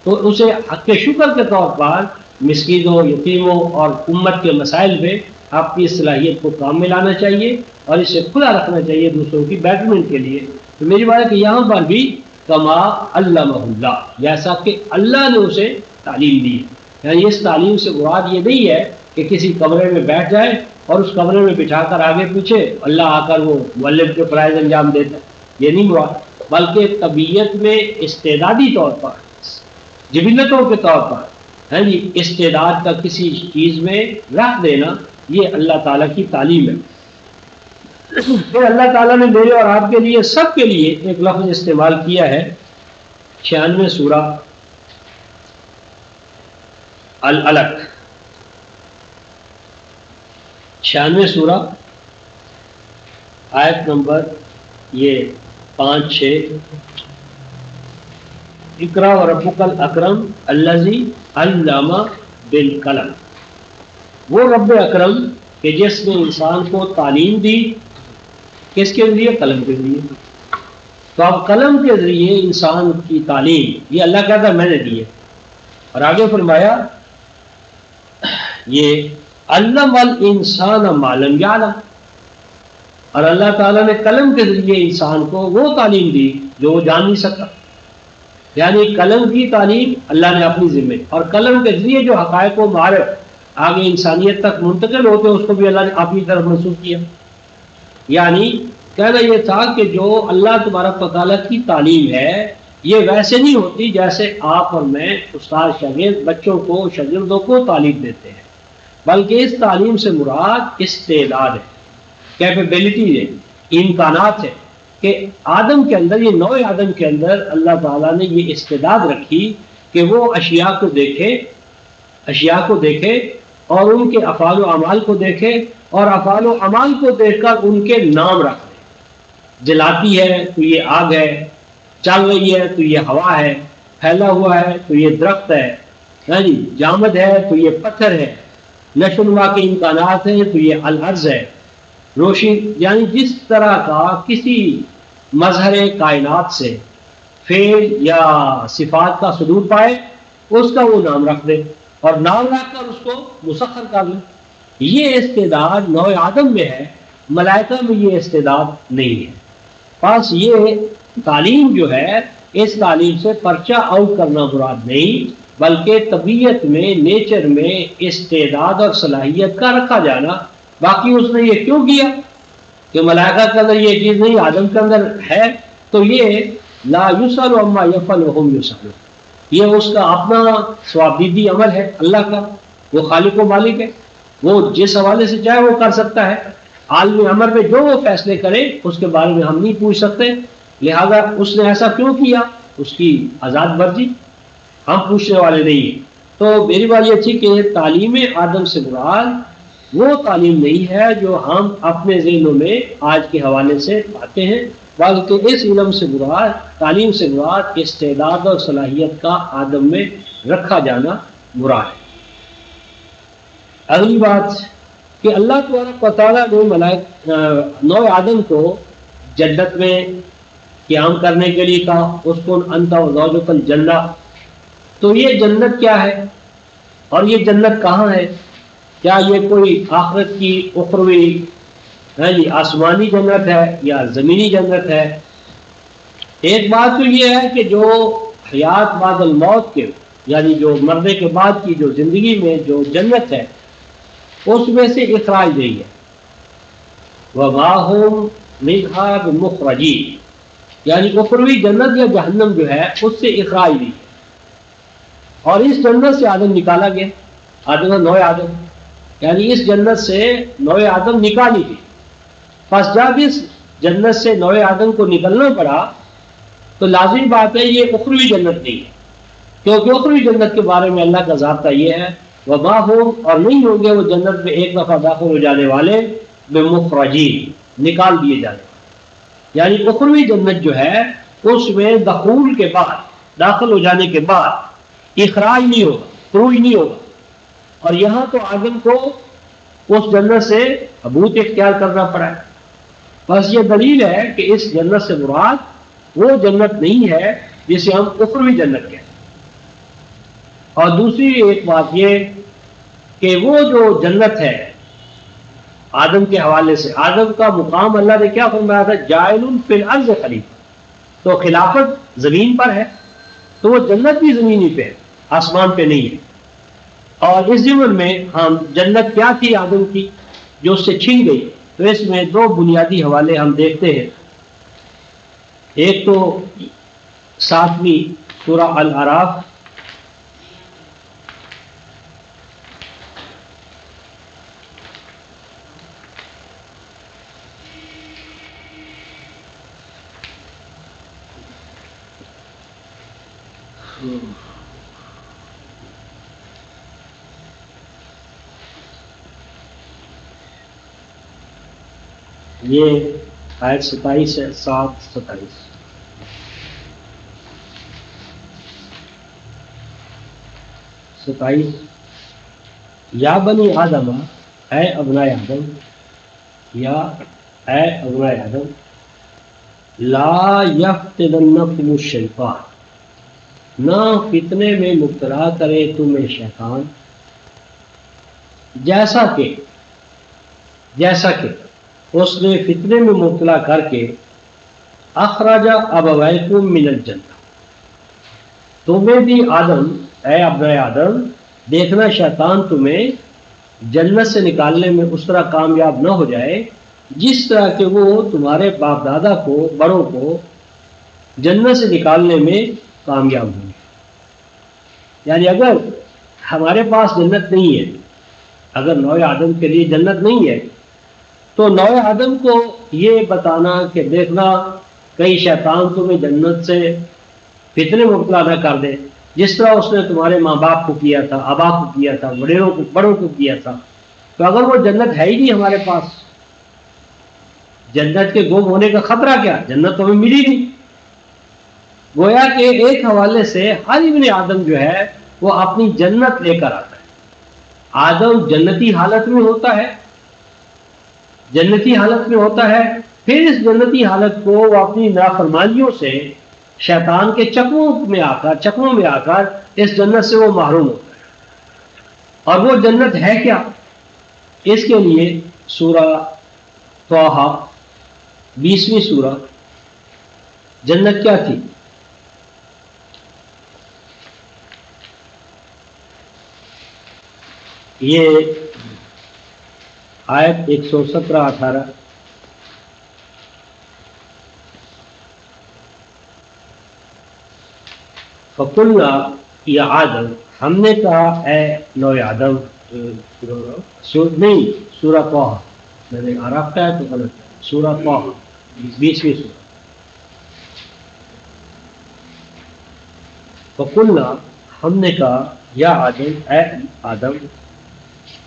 تو اسے حق کے شکر کے طور پر مسکینوں، یتیموں اور امت کے مسائل میں اپنی صلاحیت کو کام میں لانا چاہیے اور اسے کھلا رکھنا چاہیے دوسروں کی بیٹرمنٹ کے لیے۔ تو میری بات ہے کہ یہاں پر بھی کما علمہ اللہ، جیسا کہ اللہ نے اسے تعلیم دی، یعنی اس تعلیم سے مراد یہ نہیں ہے کہ کسی کمرے میں بیٹھ جائے اور اس کمرے میں بٹھا کر آگے پیچھے اللہ آ کر وہ معلم کے فرائض انجام دیتا ہے، یہ نہیں مراد، بلکہ طبیعت میں استعدادی طور پر، جبلتوں کے طور پر استعداد کا کسی چیز میں رکھ دینا، یہ اللہ تعالیٰ کی تعلیم ہے۔ پھر اللہ تعالیٰ نے میرے اور آپ کے لیے، سب کے لیے ایک لفظ استعمال کیا ہے 96 سورہ العلق، 96 سورہ آیت نمبر یہ 5 6، اقرا وربک الاکرم الذی علم بالقلم، وہ رب اکرم کہ جس نے انسان کو تعلیم دی، کس کے ذریعے؟ قلم کے ذریعے۔ تو اب قلم کے ذریعے انسان کی تعلیم یہ اللہ کہتا ہے میں نے دی ہے، اور آگے فرمایا یہ علم الانسان ما لم یعلم، اور اللہ تعالیٰ نے قلم کے ذریعے انسان کو وہ تعلیم دی جو وہ جان نہیں سکتا، یعنی قلم کی تعلیم اللہ نے اپنی ذمہ، اور قلم کے ذریعے جو حقائق و معارف آگے انسانیت تک منتقل ہوتے ہیں اس کو بھی اللہ نے اپنی طرف منسوخ کیا۔ یعنی کہنا یہ تھا کہ جو اللہ تبارک و تعالیٰ کی تعلیم ہے یہ ویسے نہیں ہوتی جیسے آپ اور میں استاد شاگرد بچوں کو، شاگردوں کو تعلیم دیتے ہیں، بلکہ اس تعلیم سے مراد استعداد ہے، کیپیبلٹی ہے، امکانات ہے، کہ آدم کے اندر، یہ نوع آدم کے اندر اللہ تعالیٰ نے یہ استعداد رکھی کہ وہ اشیاء کو دیکھے اور ان کے افعال و اعمال کو دیکھے اور افعال و اعمال کو دیکھ کر ان کے نام رکھ دے۔ جلاتی ہے تو یہ آگ ہے، چل رہی ہے تو یہ ہوا ہے، پھیلا ہوا ہے تو یہ درخت ہے، جامد ہے تو یہ پتھر ہے، نشو و نما کے امکانات ہیں تو یہ الارض ہے، روشنی، یعنی جس طرح کا کسی مظہر کائنات سے فعل یا صفات کا صدور پائے اس کا وہ نام رکھ دے اور نام رکھ کر اس کو مسخر کر لے۔ یہ استعداد نوع آدم میں ہے، ملائکہ میں یہ استعداد نہیں ہے۔ پس یہ تعلیم جو ہے، اس تعلیم سے پرچہ آؤٹ کرنا مراد نہیں، بلکہ طبیعت میں، نیچر میں استعداد اور صلاحیت کا رکھا جانا۔ باقی اس نے یہ کیوں کیا کہ ملائکہ کے اندر یہ چیز نہیں، آدم کے اندر ہے، تو یہ لا یسأل عما یفعل وهم یسألون، یہ اس کا اپنا ثوابدیدی عمل ہے اللہ کا، وہ خالق و مالک ہے، وہ جس حوالے سے چاہے وہ کر سکتا ہے، عالم امر میں جو وہ فیصلے کرے اس کے بارے میں ہم نہیں پوچھ سکتے، لہذا اس نے ایسا کیوں کیا، اس کی آزاد مرضی، ہم پوچھنے والے نہیں ہیں۔ تو میری بات یہ تھی کہ تعلیم آدم سے مراد وہ تعلیم نہیں ہے جو ہم اپنے ذہنوں میں آج کے حوالے سے پاتے ہیں، بلکہ اس علم سے مراد، تعلیم سے مراد استعداد اور صلاحیت کا آدم میں رکھا جانا مراد ہے۔ اگلی بات کہ اللہ تبارک و تعالیٰ نے نو آدم کو جنت میں قیام کرنے کے لیے کہا، اس کو انت وزوجک الجنہ۔ تو یہ جنت کیا ہے اور یہ جنت کہاں ہے؟ کیا یہ کوئی آخرت کی اخروی آسمانی جنت ہے یا زمینی جنت ہے؟ ایک بات تو یہ ہے کہ جو حیات بعد الموت کے، یعنی جو مرنے کے بعد کی جو زندگی میں جو جنت ہے اس میں سے اخراج نہیں ہے، وَمَا هُمْ مِنْهَا بِمُخْرَجِينَ، یعنی اخروی جنت یا جہنم جو ہے اس سے اخراج نہیں ہے۔ اور اس جنت سے آدم نکالا گیا، آدم نو آدم، یعنی اس جنت سے نو آدم نکالی گئی۔ پس جب اس جنت سے نو آدم کو نکلنا پڑا تو لازمی بات ہے یہ اخروی جنت نہیں ہے، کیونکہ اخروی جنت کے بارے میں اللہ کا ضابطہ یہ ہے وما ہو، اور نہیں ہوں گے وہ جنت میں ایک دفعہ داخل ہو جانے والے بمخرجین، نکال دیے جانے والے، یعنی اخروی جنت جو ہے اس میں دخول کے بعد، داخل ہو جانے کے بعد اخراج نہیں ہوگا، خروج نہیں ہوگا۔ اور یہاں تو آدم کو اس جنت سے عبور اختیار کرنا پڑا ہے۔ بس یہ دلیل ہے کہ اس جنت سے مراد وہ جنت نہیں ہے جسے ہم اخروی جنت کہتے ہیں۔ اور دوسری ایک بات یہ کہ وہ جو جنت ہے آدم کے حوالے سے، آدم کا مقام اللہ نے کیا فرمایا تھا؟ جاعل فی الارض خلیفہ، تو خلافت زمین پر ہے، تو وہ جنت بھی زمینی پہ ہے، آسمان پہ نہیں ہے۔ اور اس ضمن میں ہم جنت کیا تھی آدم کی جو اس سے چھن گئی، تو اس میں دو بنیادی حوالے ہم دیکھتے ہیں۔ ایک تو 7ویں سورہ الاعراف، یہ آیت 27 ہے، 7-27۔ یا بنی آدم، اے ابنائے آدم، یا اے ابنائے آدم، لا یفتننکم الشیطان، نہ فتنے میں مبتلا کرے تمہیں شیطان، جیسا کہ اس نے فتنے میں مبتلا کر کے اخرج ابویکم من الجنہ، تمہیں بھی آدم، اے ابنائے آدم، دیکھنا شیطان تمہیں جنت سے نکالنے میں اس طرح کامیاب نہ ہو جائے جس طرح کہ وہ تمہارے باپ دادا کو، بڑوں کو جنت سے نکالنے میں کامیاب ہوئے۔ یعنی اگر ہمارے پاس جنت نہیں ہے، اگر نو آدم کے لیے جنت نہیں ہے، تو نو آدم کو یہ بتانا کہ دیکھنا کہیں شیطان تمہیں جنت سے فتنے مبتلا نہ کر دے، جس طرح اس نے تمہارے ماں باپ کو کیا تھا، آبا کو کیا تھا، بڑوں کو کیا تھا۔ تو اگر وہ جنت ہے ہی نہیں ہمارے پاس، جنت کے گم ہونے کا خطرہ کیا؟ جنت تو ہمیں ملی نہیں۔ گویا کہ ایک حوالے سے ہر ابن آدم جو ہے وہ اپنی جنت لے کر آتا ہے۔ آدم جنتی حالت میں ہوتا ہے، پھر اس جنتی حالت کو وہ اپنی نافرمانیوں سے شیطان کے چکموں میں آ کر اس جنت سے وہ محروم ہوتا ہے۔ اور وہ جنت ہے کیا؟ اس کے لیے سورہ طٰہٰ 20ویں سورہ، جنت کیا تھی؟ یہ آیت 117-18، فَقُلْنَا یا آدم، ہم نے کہا اے نو آدم، نہیں سورہ طٰہٰ، میں نے عرب کا ہے تو غلط ہے، سورہ طٰہٰ 20ویں سورہ۔ فَقُلْنَا، ہم نے کہا یا آدم، اے آدم،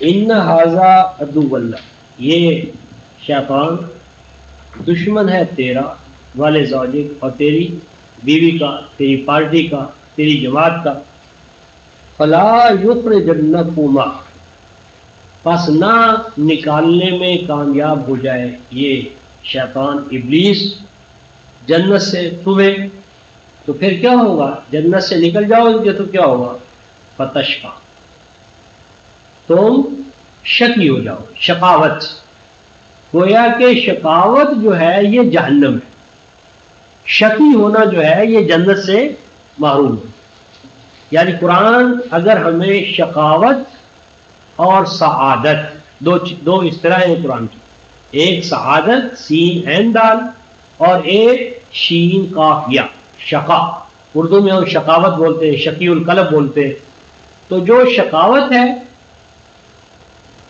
ان ھذا عدو اللہ، یہ شیطان دشمن ہے تیرا، والے زوجک، اور تیری بیوی کا، تیری پارٹی کا، تیری جماعت کا، فلا یخرجنکما، پس نہ نکالنے میں کامیاب ہو جائے یہ شیطان ابلیس جنت سے تمہیں، تو پھر کیا ہوگا؟ جنت سے نکل جاؤ گے تو کیا ہوگا؟ فتشقی، تم شقی ہو جاؤ، شقاوت۔ گویا کہ شقاوت جو ہے یہ جہنم ہے، شقی ہونا جو ہے یہ جنت سے محروم ہے۔ یعنی قرآن اگر ہمیں شقاوت اور سعادت، دو اصطلاح ہیں قرآن کی، ایک سعادت سین عین دال، اور ایک شین قاف یا، شقا، اردو میں ہم شقاوت بولتے ہیں، شقی القلب بولتے ہیں۔ تو جو شقاوت ہے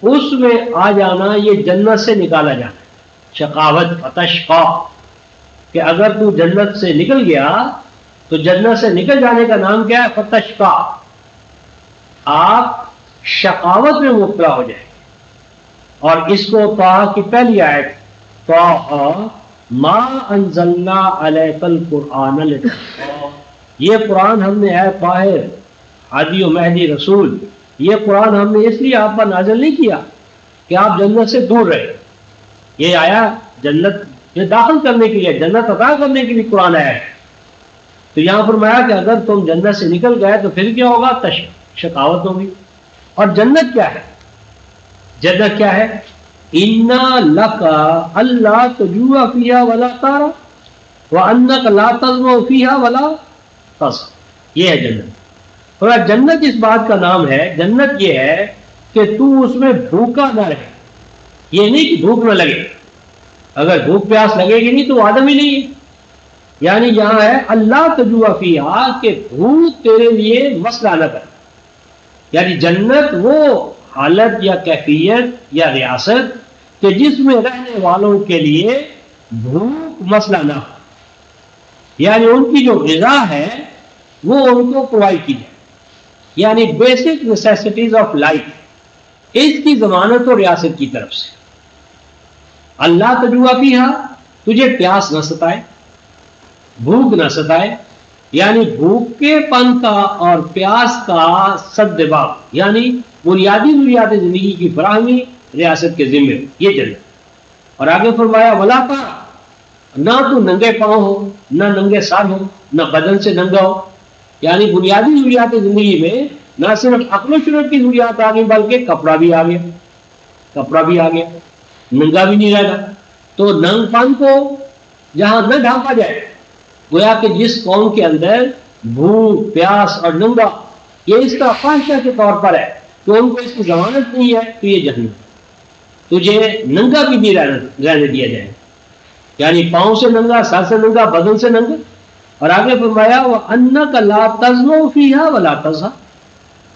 اس میں آ جانا یہ جنت سے نکالا جانا ہے، شقاوت فتشقی، کہ اگر تو جنت سے نکل گیا تو جنت سے نکل جانے کا نام کیا ہے؟ فتشقی، آپ شقاوت میں مبتلا ہو جائیں۔ اور اس کو طٰ کی پہلی آیت، طٰ ما انزلنا علیک القرآن لتشقی، یہ قرآن ہم نے، اے طاہر ہادی و مہدی رسول، یہ قرآن ہم نے اس لیے آپ پر نازل نہیں کیا کہ آپ جنت سے دور رہے، یہ آیا جنت میں داخل کرنے کے لیے، جنت عطا کرنے کے لیے قرآن آیا ہے۔ تو یہاں فرمایا کہ اگر تم جنت سے نکل گئے تو پھر کیا ہوگا؟ شقاوت ہوگی۔ اور جنت کیا ہے؟ جنت کیا ہے؟ اِنَّا لَكَ أَلَّا تَجُوعَ فِيهَا وَلَا تَعْرَىٰ وَأَنَّكَ لَا تَظْمَأُ فِيهَا وَلَا تَضْحَىٰ، یہ ہے جنت۔ اور جنت اس بات کا نام ہے، جنت یہ ہے کہ تو اس میں بھوکا نہ رہے، یہ نہیں کہ بھوک نہ لگے، اگر بھوک پیاس لگے گی نہیں تو آدم ہی نہیں ہے۔ یعنی یہاں ہے اللہ تجوع فیہا، کہ بھوک تیرے لیے مسئلہ نہ کر۔ یعنی جنت وہ حالت یا کیفیت یا ریاست کہ جس میں رہنے والوں کے لیے بھوک مسئلہ نہ ہو، یعنی ان کی جو غذا ہے وہ ان کو پرووائڈ کی جائے، یعنی بیسک نیسیسٹیز آف لائف، اس کی ضمانت اور ریاست کی طرف سے۔ اللہ تجوع فیہا، تجھے پیاس نہ ستائے، بھوک نہ ستائے، یعنی بھوکے پن کا اور پیاس کا سد باب، یعنی بنیادی ضروریات زندگی کی فراہمی ریاست کے ذمے، یہ جنت۔ اور آگے فرمایا ولا تارا، نہ تو ننگے پاؤں ہو، نہ ننگے سر ہو، نہ بدن سے ننگا ہو، یعنی بنیادی ضروریات زندگی میں نہ صرف عقل و شرف کی ضروریات آ گئی بلکہ کپڑا بھی آ گیا، کپڑا بھی آ گیا، ننگا بھی نہیں رہتا۔ تو ننگ پن کو جہاں نہ ڈھانپا جائے، گویا کہ جس قوم کے اندر بھوک پیاس اور ننگا یہ اس کا فاحشہ کے طور پر ہے تو ان کو اس کی ضمانت نہیں ہے، تو یہ جہنم، تجھے ننگا بھی نہیں رہنے دیا جائے، یعنی پاؤں سے ننگا، سر سے ننگا، بدن سے ننگا۔ اور آگے فرمایا وَأَنَّكَ لَا تَظْمَأُ فِيهَا وَلَا تَضْحَىٰ،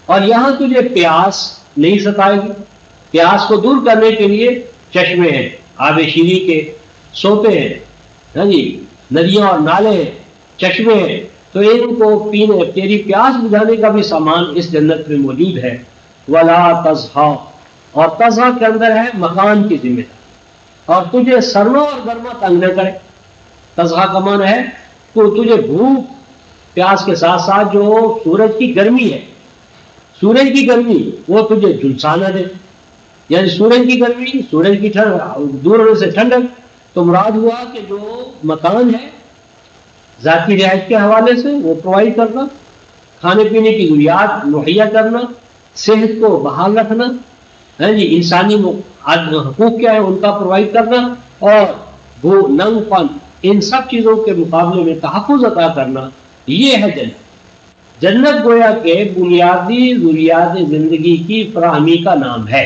اور یہاں تجھے پیاس نہیں ستائے گی۔ پیاس کو دور کرنے کے لیے چشمے ہیں، آب شیریں کے سوتے ہیں، ہاں جی، ندیاں اور نالے ہیں، چشمے ہیں، تو ان کو پینے، تیری پیاس بجھانے کا بھی سامان اس جنت میں موجود ہے۔ وَلَا تَضْحَىٰ، اور تضحیٰ کے اندر ہے مکان کی ذمہ داری، اور تجھے سرما اور گرما تنگ نہ کرے۔ تضحیٰ کا معنی ہے تو تجھے بھوک پیاس کے ساتھ ساتھ جو سورج کی گرمی ہے، سورج کی گرمی وہ تجھے جھلسا نہ دے، یعنی سورج کی گرمی، سورج کی دور ہونے سے ٹھنڈک، تو مراد ہوا کہ جو مکان ہے ذاتی رہائش کے حوالے سے وہ پرووائڈ کرنا، کھانے پینے کی ضروریات مہیا کرنا، صحت کو بحال رکھنا، ہے جی، انسانی حقوق کیا ہے ان کا پرووائڈ کرنا، اور وہ ننگ پن، ان سب چیزوں کے مقابلے میں تحفظ عطا کرنا، یہ ہے جنت۔ جنت گویا کہ بنیادی ضروریات زندگی کی فراہمی کا نام ہے۔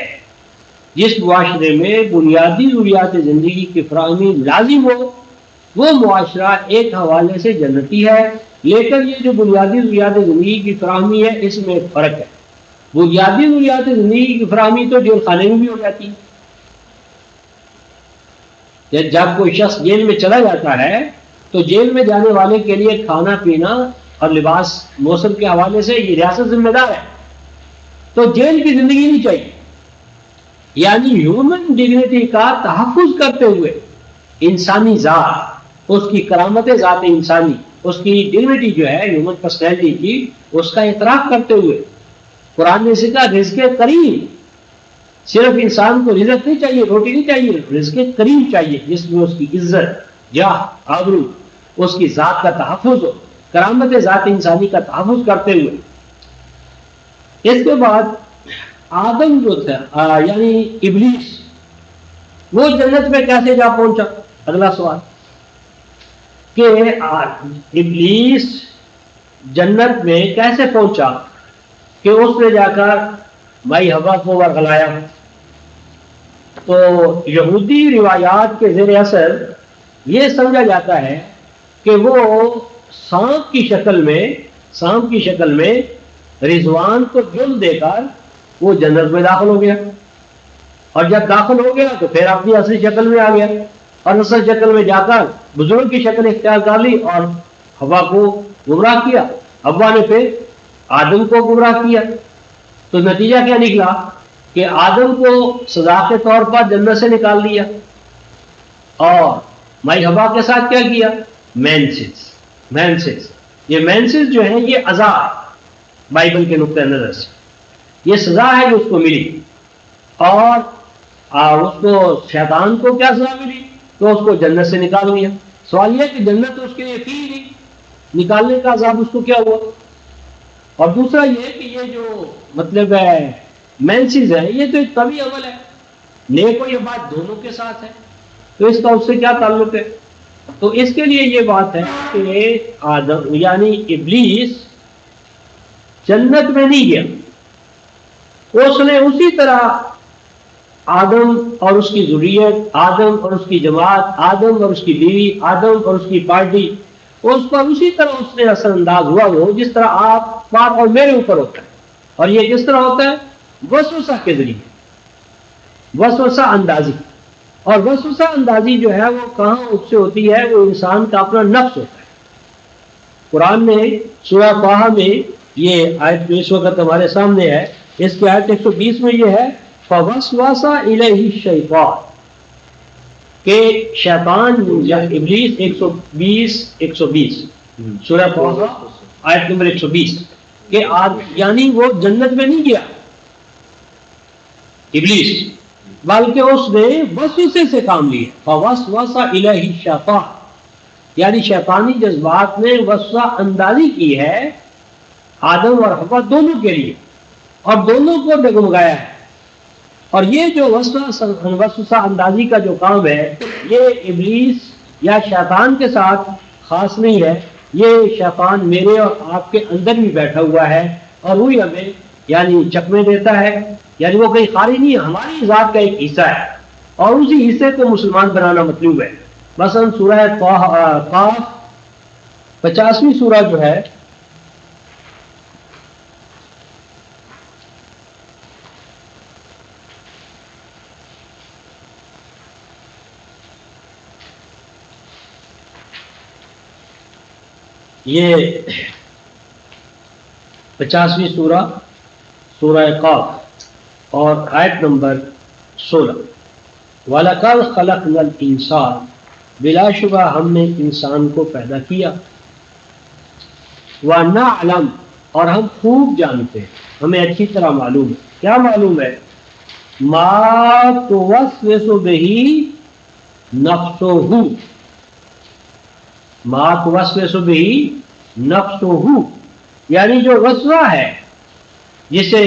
جس معاشرے میں بنیادی ضروریات زندگی کی فراہمی لازم ہو وہ معاشرہ ایک حوالے سے جنتی ہے، لیکن یہ جو بنیادی ضروریات زندگی کی فراہمی ہے اس میں ایک فرق ہے۔ بنیادی ضروریات زندگی کی فراہمی تو جیل خانے میں بھی ہو جاتی ہے۔ جب کوئی شخص جیل میں چلا جاتا ہے تو جیل میں جانے والے کے لیے کھانا پینا اور لباس موسم کے حوالے سے یہ ریاست ذمہ دار ہے، تو جیل کی زندگی نہیں چاہیے، یعنی ہیومن ڈگنیٹی کا تحفظ کرتے ہوئے انسانی ذات اس کی کرامت ذات انسانی، اس کی ڈگنیٹی جو ہے ہیومن پرسنالٹی کی، اس کا اعتراف کرتے ہوئے قرآن نے کہا رزق کریم، صرف انسان کو رزق نہیں چاہیے، روٹی نہیں چاہیے، رزق کریم چاہیے جس میں اس کی عزت، جاہ، آبرو، اس کی ذات کا تحفظ ہو، کرامت ذات انسانی کا تحفظ کرتے ہوئے۔ اس کے بعد آدم جو تھا یعنی ابلیس، وہ جنت میں کیسے جا پہنچا؟ اگلا سوال کہ ابلیس جنت میں کیسے پہنچا کہ اس نے جا کر مائی حوا کو ورغلایا؟ تو یہودی روایات کے زیر اثر یہ سمجھا جاتا ہے کہ وہ سانپ کی شکل میں رضوان کو جرم دے کر وہ جنت میں داخل ہو گیا، اور جب داخل ہو گیا تو پھر اپنی اصلی شکل میں آ گیا، اور اصل شکل میں جا کر بزرگ کی شکل اختیار کر لی اور حوا کو گمراہ کیا، حوا نے پھر آدم کو گمراہ کیا۔ تو نتیجہ کیا نکلا کہ آدم کو سزا کے طور پر جنت سے نکال دیا، اور مائی حوا کے ساتھ کیا کیا؟ مینسز یہ مینسز جو ہیں یہ عذاب ہے بائبل کے نقطۂ نظر سے، یہ سزا ہے جو اس کو ملی، اور اس کو شیطان کو کیا سزا ملی؟ تو اس کو جنت سے نکال دیا۔ سوال یہ کہ جنت تو اس کے لیے تھی ہی نہیں، نکالنے کا عذاب اس کو کیا ہوا؟ اور دوسرا یہ کہ یہ جو مطلب ہے مینسز ہے، یہ تو ایک طبعی عمل ہے، نیک و یہ بات دونوں کے ساتھ ہے، تو اس کا اس سے کیا تعلق ہے؟ تو اس کے لیے یہ بات ہے کہ آدم یعنی ابلیس جنت میں نہیں گیا، اس نے اسی طرح آدم اور اس کی ذریت، آدم اور اس کی جماعت، آدم اور اس کی بیوی، آدم اور اس کی پارٹی، اس پر اسی طرح اس نے اثر انداز ہوا وہ جس طرح آپ پر اور میرے اوپر ہوتا ہے۔ اور یہ کس طرح ہوتا ہے؟ وسوسہ کے ذریعے، وسوسہ اندازی۔ اور وسوسہ اندازی جو ہے وہ کہاں اس سے ہوتی ہے؟ وہ انسان کا اپنا نفس ہوتا ہے۔ قرآن میں سورہ طٰہٰ میں یہ آیت جو اس وقت ہمارے سامنے ہے، اس کی آیت 120 میں یہ ہے فَوَسْوَسَ إِلَيْهِ الشَّيْطَانُ، کہ شیطان یا ابلیس 120 سورہ طٰہٰ آیت نمبر 120 کہ یعنی وہ جنت میں نہیں گیا ابلیس، بلکہ اس نے وسوسے سے کام لیا۔ فَوَسْوَسَ إِلَيْهِ الشَّيْطَانُ، یعنی شیطانی جذبات نے وسوسہ اندازی کی ہے آدم اور حوا دونوں کے لیے، اور دونوں کو ڈگمگایا ہے۔ اور یہ جو وسوسہ اندازی کا جو کام ہے، یہ ابلیس یا شیطان کے ساتھ خاص نہیں ہے، یہ شیطان میرے اور آپ کے اندر بھی بیٹھا ہوا ہے، اور وہی ہمیں یعنی چکمے دیتا ہے، یعنی وہ کہیں خالی نہیں ہے، ہماری ذات کا ایک حصہ ہے، اور اسی حصے کو مسلمان بنانا مطلوب ہے۔ مثلا سورہ قاف 50ویں سورہ جو ہے، یہ 50ویں سورہ قاف اور آیت نمبر 16، وَلَقَدْ خَلَقْنَا الْإِنسَانَ، بلا شبہ ہم نے انسان کو پیدا کیا، وَنَعْلَمُ، اور ہم خوب جانتے ہیں، ہمیں اچھی طرح معلوم ہے۔ کیا معلوم ہے؟ مَا تُوَسْوِسُ بِهِ نَفْسُهُ، ما توسوس بہ نفسہ، یعنی جو وسوسہ ہے جسے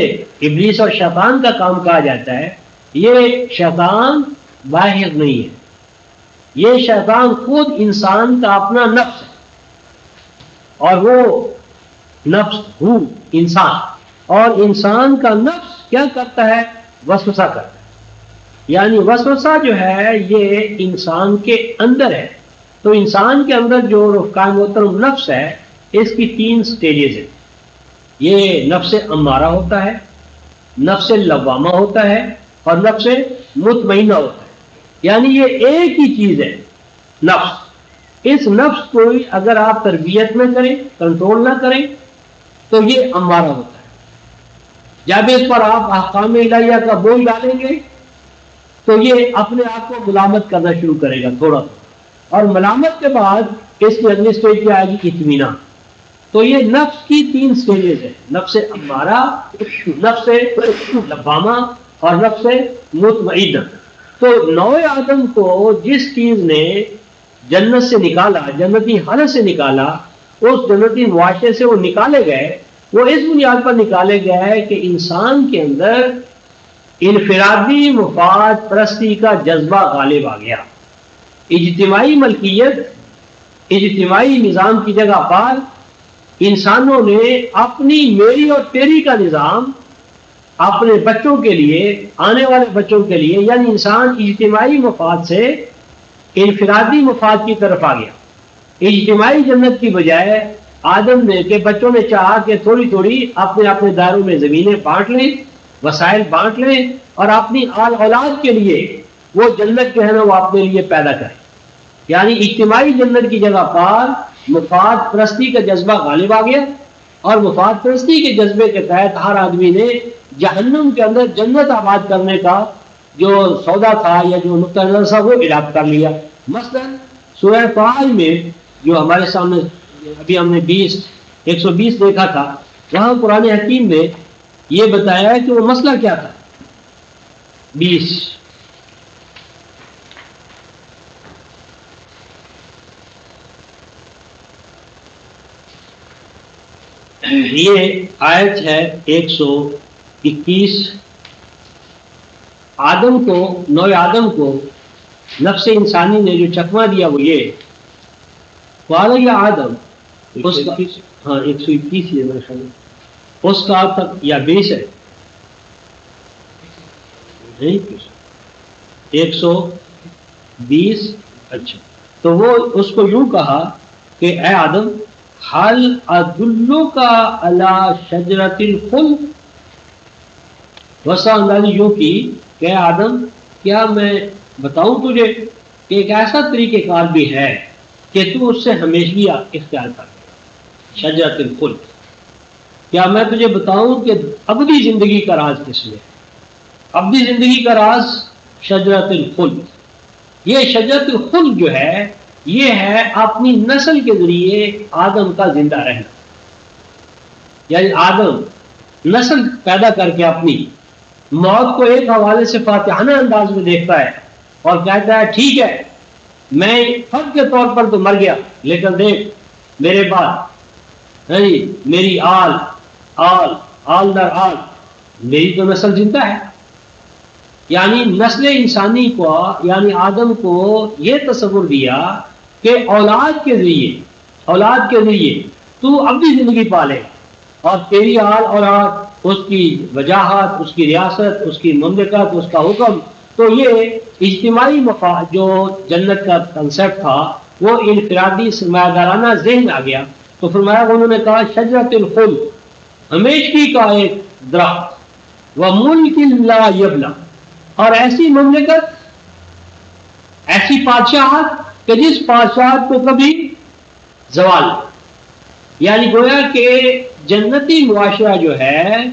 ابلیس اور شیطان کا کام کہا جاتا ہے، یہ شیطان باہر نہیں ہے، یہ شیطان خود انسان کا اپنا نفس ہے، اور وہ نفس انسان، اور انسان کا نفس کیا کرتا ہے؟ وسوسہ کرتا ہے، یعنی وسوسہ جو ہے یہ انسان کے اندر ہے۔ تو انسان کے اندر جو قائم محترم نفس ہے، اس کی 3 سٹیجز ہیں۔ یہ نفس امارہ ہوتا ہے، نفس لوامہ ہوتا ہے، اور نفس مطمئنہ ہوتا ہے، یعنی یہ ایک ہی چیز ہے نفس۔ اس نفس کو اگر آپ تربیت نہ کریں، کنٹرول نہ کریں، تو یہ امارہ ہوتا ہے۔ جب اس پر آپ احکام الہیہ کا بوجھ ڈالیں گے تو یہ اپنے آپ کو ملامت کرنا شروع کرے گا تھوڑا تھوڑا، اور ملامت کے بعد اس کی اگلی اسٹیج کیا آئے گی؟ اطمینان. تو یہ نفس کی 3 سٹیجز ہیں، نفس امارہ، نفس لبامہ اور نفس مطمئنہ. تو نوع آدم کو جس چیز نے جنت سے نکالا، جنتی حالت سے نکالا، اس جنتی معاشرے سے وہ نکالے گئے، وہ اس بنیاد پر نکالے گئے کہ انسان کے اندر انفرادی مفاد پرستی کا جذبہ غالب آ گیا. اجتماعی ملکیت، اجتماعی نظام کی جگہ پر انسانوں نے اپنی میری اور تیری کا نظام اپنے بچوں کے لیے، آنے والے بچوں کے لیے، یعنی انسان اجتماعی مفاد سے انفرادی مفاد کی طرف آ گیا. اجتماعی جنت کی بجائے آدم نے کہ بچوں نے چاہا کہ تھوڑی تھوڑی اپنے اپنے دائروں میں زمینیں بانٹ لیں، وسائل بانٹ لیں، اور اپنی آل اولاد کے لیے وہ جنت جو ہے نا وہ اپنے لیے پیدا کریں. یعنی اجتماعی جنت کی جگہ پر مفاد پرستی کا جذبہ غالب آ گیا، اور مفاد پرستی کے جذبے کے تحت ہر آدمی نے جہنم کے اندر جنت آباد کرنے کا جو سودا تھا یا جو نقطہ نظر تھا وہ اڈاپٹ کر لیا. مثلا سورہ فاعل میں جو ہمارے سامنے ابھی ہم نے 120 دیکھا تھا، وہاں قرآن حکیم نے یہ بتایا ہے کہ وہ مسئلہ کیا تھا. 20 یہ آیت ہے 121. آدم کو، نوع آدم کو نفس انسانی نے جو چکمہ دیا وہ یہ قال یا آدم، اس کا ہاں 121 ہے میرے خیال میں، اس کا تک یا 20 ہے، 120. اچھا، تو وہ اس کو یوں کہا کہ اے آدم حل ادلک علی شجرۃ الخلد، وسا اندازی یوں کی کہ اے آدم کیا میں بتاؤں تجھے کہ ایک ایسا طریقہ کار بھی ہے کہ تو اس سے ہمیشگی اختیار کر لے. شجرۃ الخلد، کیا میں تجھے بتاؤں کہ ابدی زندگی کا راز کس میں ہے؟ ابدی زندگی کا راز شجرۃ الخلد. یہ شجرۃ الخلد جو ہے یہ ہے اپنی نسل کے ذریعے آدم کا زندہ رہنا. یعنی آدم نسل پیدا کر کے اپنی موت کو ایک حوالے سے فاتحانہ انداز میں دیکھتا ہے اور کہتا ہے ٹھیک ہے میں فرد کے طور پر تو مر گیا، لیکن دیکھ میرے بعد میری آل در آل میری تو نسل زندہ ہے. یعنی نسل انسانی کو، یعنی آدم کو یہ تصور دیا کہ اولاد کے ذریعے تو اپنی زندگی پالے، اور تیری آل اولاد، اس کی وجاہت، اس کی ریاست، اس کی مملکت، اس کا حکم. تو یہ اجتماعی مفاد جو جنت کا کنسیپٹ تھا وہ انفرادی سرمایہ دارانہ ذہن آ گیا. تو فرمایا انہوں نے کہا شجرۃ الخلد، ہمیشگی کا ایک درخت، وملک لا یبلی، اور ایسی مملکت، ایسی بادشاہت کہ جس بادشاہت کو کبھی زوال نہیں. یعنی گویا کہ جنتی معاشرہ جو ہے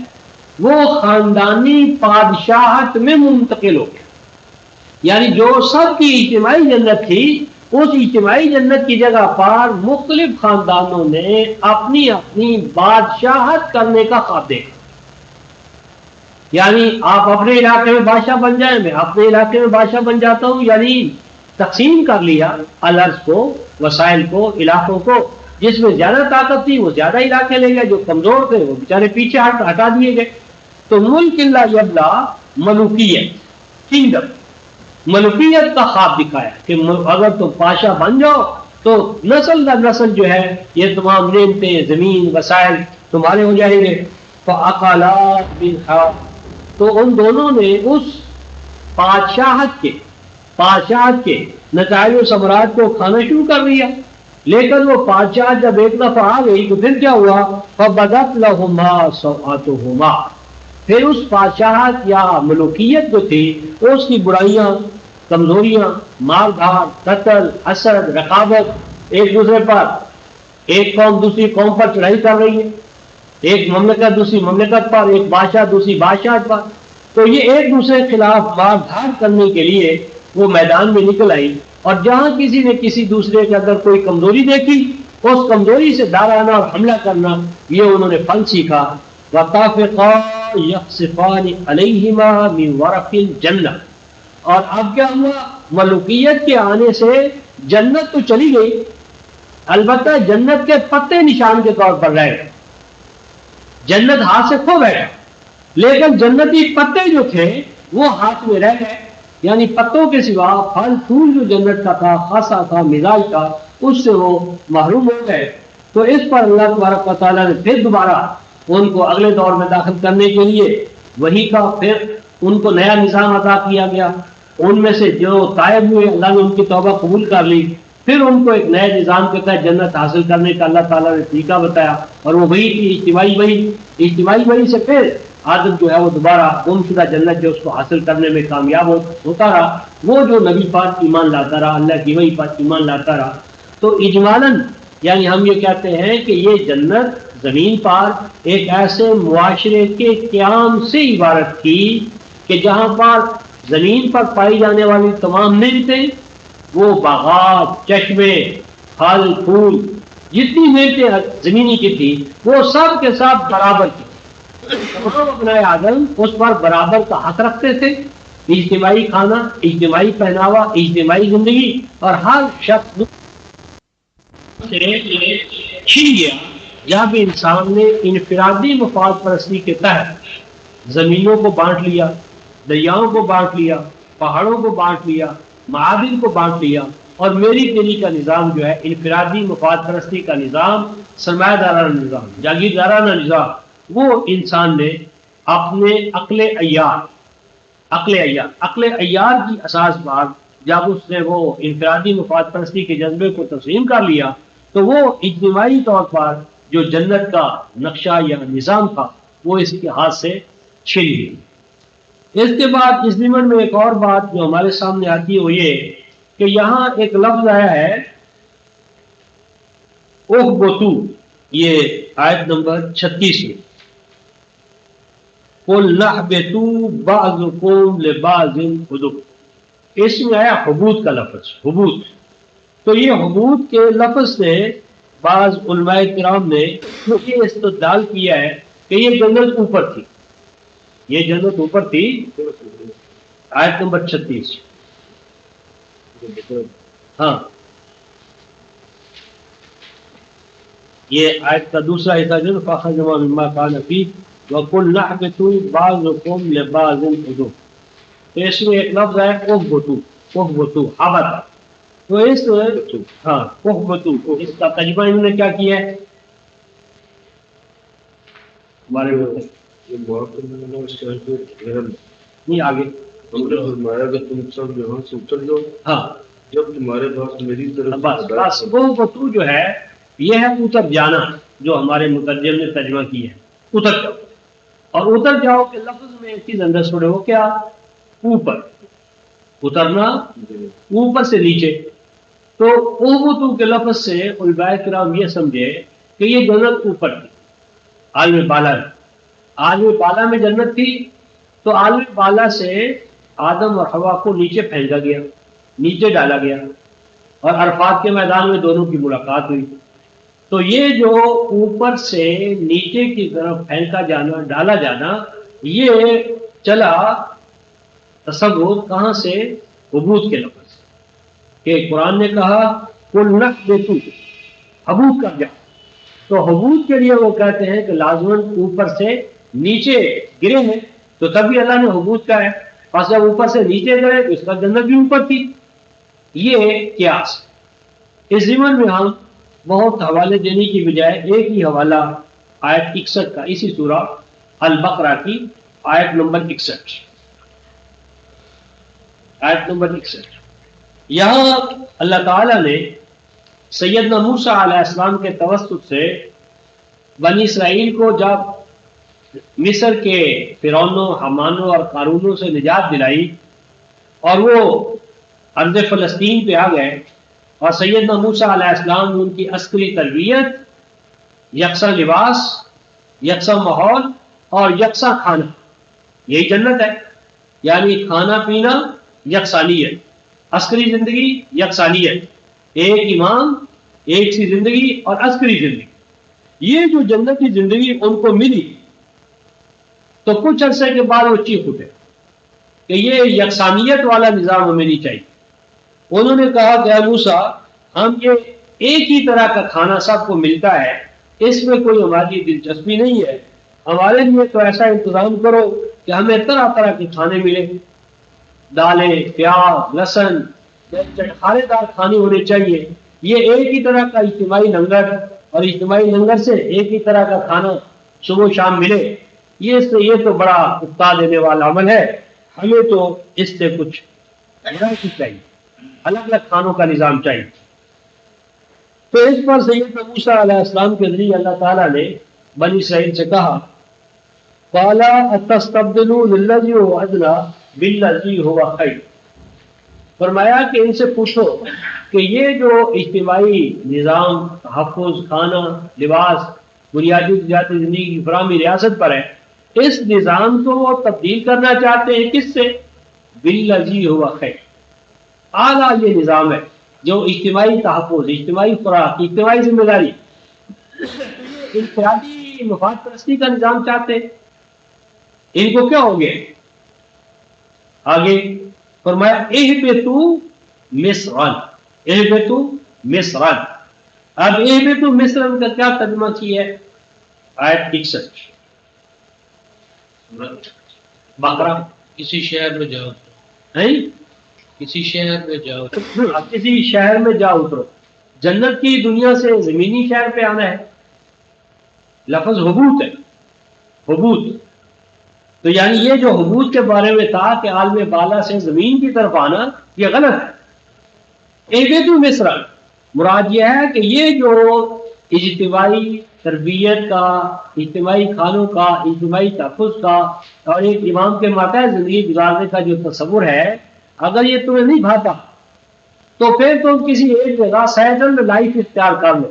وہ خاندانی بادشاہت میں منتقل ہو گیا. یعنی جو سب کی اجتماعی جنت تھی، اس اجتماعی جنت کی جگہ پر مختلف خاندانوں نے اپنی اپنی بادشاہت کرنے کا خواب دیکھا. یعنی آپ اپنے علاقے میں بادشاہ بن جائیں، میں اپنے علاقے میں بادشاہ بن جاتا ہوں. یعنی تقسیم کر لیا الارض کو، وسائل کو، علاقوں کو. جس میں زیادہ طاقت تھی وہ زیادہ علاقے لے گئے، جو کمزور تھے وہ بیچارے پیچھے ہٹا دیے گئے. تو ملک لا یبلا، ملوکیت، کنگڈم، ملوکیت کا خواب دکھایا کہ اگر تم بادشاہ بن جاؤ تو نسل در نسل جو ہے یہ تمام نعمتیں، زمین، وسائل تمہارے ہو جائیں گے. فَأَقَلَا مِنْهَا، تو ان دونوں نے اس بادشاہت کے نتائج و ثمرات کو کھانا شروع کر دیا. لیکن وہ بادشاہ جب ایک دفعہ آ گئی تو پھر کیا ہوا؟ فَبَدَتْ لَهُمَا سَوْآتُهُمَا، پھر اس بادشاہت یا ملوکیت جو تھی اس کی برائیاں، کمزوریاں، مار دھاڑ، قتل، حسد، رقابت، ایک دوسرے پر، ایک قوم دوسری قوم پر چڑھائی کر رہی ہے، ایک مملکت دوسری مملکت پر، ایک بادشاہ دوسری بادشاہت پر. تو یہ ایک دوسرے کے خلاف مار دھاڑ کرنے کے لیے وہ میدان میں نکل آئی، اور جہاں کسی نے کسی دوسرے کے اندر کوئی کمزوری دیکھی اس کمزوری سے ڈرانا اور حملہ کرنا، یہ انہوں نے فن سیکھا۔ وَطَافِقَا يَخْصِفَانِ عَلَيْهِمَا مِنْ وَرَقِ الْجَنَّةِ، اور اب کیا ہوا، ملوکیت کے آنے سے جنت تو چلی گئی، البتہ جنت کے پتے نشان کے طور پر رہ گئے، جنت ہاتھ سے کھو بیٹھا، لیکن جنتی پتے جو تھے وہ ہاتھ میں رہ گئے، یعنی پتوں کے سوا پھل پھول جو جنت کا تھا، خاصا تھا، مزاج کا، اس سے وہ محروم ہو گئے۔ تو اس پر اللہ تبارک و تعالیٰ نے پھر دوبارہ ان کو اگلے دور میں داخل کرنے کے لیے وہی کا پھر ان کو نیا نظام عطا کیا گیا۔ ان میں سے جو تائب ہوئے اللہ نے ان کی توبہ قبول کر لی، پھر ان کو ایک نئے نظام کے تحت جنت حاصل کرنے کا اللہ تعالیٰ نے طریقہ بتایا، اور وہ وہی تھی اجتماعی وہی سے پھر آدم جو ہے وہ دوبارہ گم شدہ جنت جو اس کو حاصل کرنے میں کامیاب ہوتا رہا، وہ جو نبی پاک ایمان لاتا رہا، اللہ کی وحی پر ایمان لاتا رہا۔ تو اجمالاً یعنی ہم یہ کہتے ہیں کہ یہ جنت زمین پر ایک ایسے معاشرے کے قیام سے عبارت تھی کہ جہاں پر زمین پر پائی جانے والی تمام نعمتیں، وہ باغات، چشمے، پھل پھول، جتنی نعمتیں زمینی کی تھی وہ سب کے سب برابر کی، تمام ابنائے آدم اس پر برابر کا حق رکھتے تھے۔ اجتماعی کھانا، اجتماعی پہناوا، اجتماعی زندگی، اور ہر شخص سے چھن گیا جب انسان نے انفرادی مفاد پرستی کے تحت زمینوں کو بانٹ لیا، دریاؤں کو بانٹ لیا، پہاڑوں کو بانٹ لیا، معادن کو بانٹ لیا، اور میری تیری کا نظام جو ہے انفرادی مفاد پرستی کا نظام، سرمایہ دارانہ نظام، جاگیردارانہ نظام، وہ انسان نے اپنے عقل عیار کی اساس پر جب اس نے وہ انفرادی مفاد پرستی کے جذبے کو تسلیم کر لیا تو وہ اجتماعی طور پر جو جنت کا نقشہ یا نظام تھا وہ اس کے ہاتھ سے چھن گئی۔ اس کے بعد اس ضمن میں ایک اور بات جو ہمارے سامنے آتی ہے وہ یہ کہ یہاں ایک لفظ آیا ہے اخبتو، یہ آیت نمبر 36 میں، قُلْ نَحْبِطُوا بَعْضُكُمْ لِبَعْضٍ عُدُوٌّ، اس میں آیا حبوط کا لفظ، حبوط۔ تو یہ حبوط کے لفظ سے بعض علماء کرام نے یہ استدلال کیا ہے کہ یہ جنت اوپر تھی، یہ جنت اوپر تھی، آیت نمبر 36۔ ہاں، یہ آیت کا دوسرا حصہ جو فَخَرَجَ مِمَّا كَانَ فِيهِ وَقُلْ نَحْبِطُوا بَعْضُكُمْ لِبَعْضٍ عُدُوٌّ، تو اس میں ایک لفظ ہے اخبتو، حبط، تو اس ہاں اخبتو، اس کا ترجمہ انہوں نے کیا کیا ہے ہمارے نہیں آگے تم سب یہاں سے اتر جاؤ، ہاں جب تمہارے پاس میری طرف بس اخبتو جو ہے یہ ہے اتر جانا، جو ہمارے مترجم نے ترجمہ کی ہے اتر جاؤ، اور اتر جاؤ کے لفظ میں ایک چیز اندر چھوڑے ہو کیا، اوپر اترنا، اوپر سے نیچے۔ تو اخبتو کے لفظ سے علماء کرام یہ سمجھے کہ یہ جنت اوپر تھی، عالم بالا میں، عالم بالا میں جنت تھی، تو عالم بالا سے آدم اور حوا کو نیچے پھینکا گیا، نیچے ڈالا گیا، اور عرفات کے میدان میں دونوں کی ملاقات ہوئی۔ تو یہ جو اوپر سے نیچے کی طرف پھینکا جانا، ڈالا جانا، یہ چلا تصور کہاں سے، حبوط کے لفظ سے، کہ قرآن نے کہا قُلْ نَحْبِطُوا، حبوط کر جا، تو حبوط کے لیے وہ کہتے ہیں کہ لازماً اوپر سے نیچے گرے ہیں، تو تبھی اللہ نے حبوط کا ہے، اور جب اوپر سے نیچے گرے تو اس کا جنت بھی اوپر تھی، یہ قیاس۔ اس ضمن میں ہم بہت حوالے دینے کی بجائے ایک ہی حوالہ آیت 61 کا، اسی سورہ البقرہ کی آیت نمبر 61، آیت نمبر 61، یہاں اللہ تعالیٰ نے سیدنا موسیٰ علیہ السلام کے توسط سے بنی اسرائیل کو جب مصر کے فرعونوں، حمانوں اور قارونوں سے نجات دلائی اور وہ ارض فلسطین پہ آ گئے، اور سیدنا موسیٰ علیہ السلام نے ان کی عسکری تربیت، یکساں لباس، یکساں ماحول اور یکساں کھانا، یہی جنت ہے، یعنی کھانا پینا، یکسانیت، عسکری زندگی، یکسانیت، ایک امام، ایک سی زندگی اور عسکری زندگی. یہ جو جنتی زندگی ان کو ملی تو کچھ عرصے کے بعد وہ چیخ اٹھے کہ یہ یکسانیت والا نظام ہمیں نہیں چاہیے. انہوں نے کہا کہ اے موسیٰ، ہم یہ ایک ہی طرح کا کھانا سب کو ملتا ہے، اس میں کوئی ہماری دلچسپی نہیں ہے، ہمارے لیے تو ایسا انتظام کرو کہ ہمیں طرح طرح کے کھانے ملے، دالیں، پیاز، لہسن، چٹخارے دار کھانے ہونے چاہیے. یہ ایک ہی طرح کا اجتماعی لنگر، اور اجتماعی لنگر سے ایک ہی طرح کا کھانا صبح و شام ملے، یہ تو بڑا اکتا دینے والا عمل ہے. ہمیں تو اس سے کچھ ورائٹی چاہیے، الگ الگ کھانوں کا نظام چاہیے. تو اس پر سیدنا موسیٰ علیہ السلام کے ذریعے اللہ تعالیٰ نے بنی اسرائیل سے کہا قَالَ أَتَسْتَبْدِلُونَ الَّذِي هُوَ أَدْنَىٰ بِالَّذِي هُوَ خَيْرٌ. فرمایا کہ ان سے پوچھو کہ یہ جو اجتماعی نظام، تحفظ، کھانا، لباس، بنیادی زندگی کی فراہمی ریاست پر ہے، اس نظام کو وہ تبدیل کرنا چاہتے ہیں کس سے؟ بِالَّذِي هُوَ خَيْرٌ. اعلیٰ یہ نظام ہے جو اجتماعی تحفظ، اجتماعی خوراک، اجتماعی ذمہ داری، انفرادی مفاد پرستی کا نظام چاہتے ہیں. ان کو کیا ہو گیا؟ آگے فرمایا اہبطوا مصرا، اہبطوا مصرا. اب اہبطوا مصرا کا کیا ترجمہ کیا ہے؟ آیت 61 بقرہ. کسی شہر میں جاؤ، کسی شہر میں جاؤ، کسی شہر میں جا اترو. جنت کی دنیا سے زمینی شہر پہ آنا ہے، لفظ حبوط ہے، حبوط. تو یعنی یہ جو حبوط کے بارے میں تھا کہ عالم بالا سے زمین کی طرف آنا، یہ غلط ہے. اہبطوا مصرا مراد یہ ہے کہ یہ جو اجتماعی تربیت کا، اجتماعی کھانوں کا، اجتماعی تحفظ کا اور ایک امام کے ماتحت زندگی گزارنے کا جو تصور ہے، اگر یہ تمہیں نہیں بھاتا تو پھر تم کسی ایک جگہ سیٹلڈ لائف اختیار کر لو.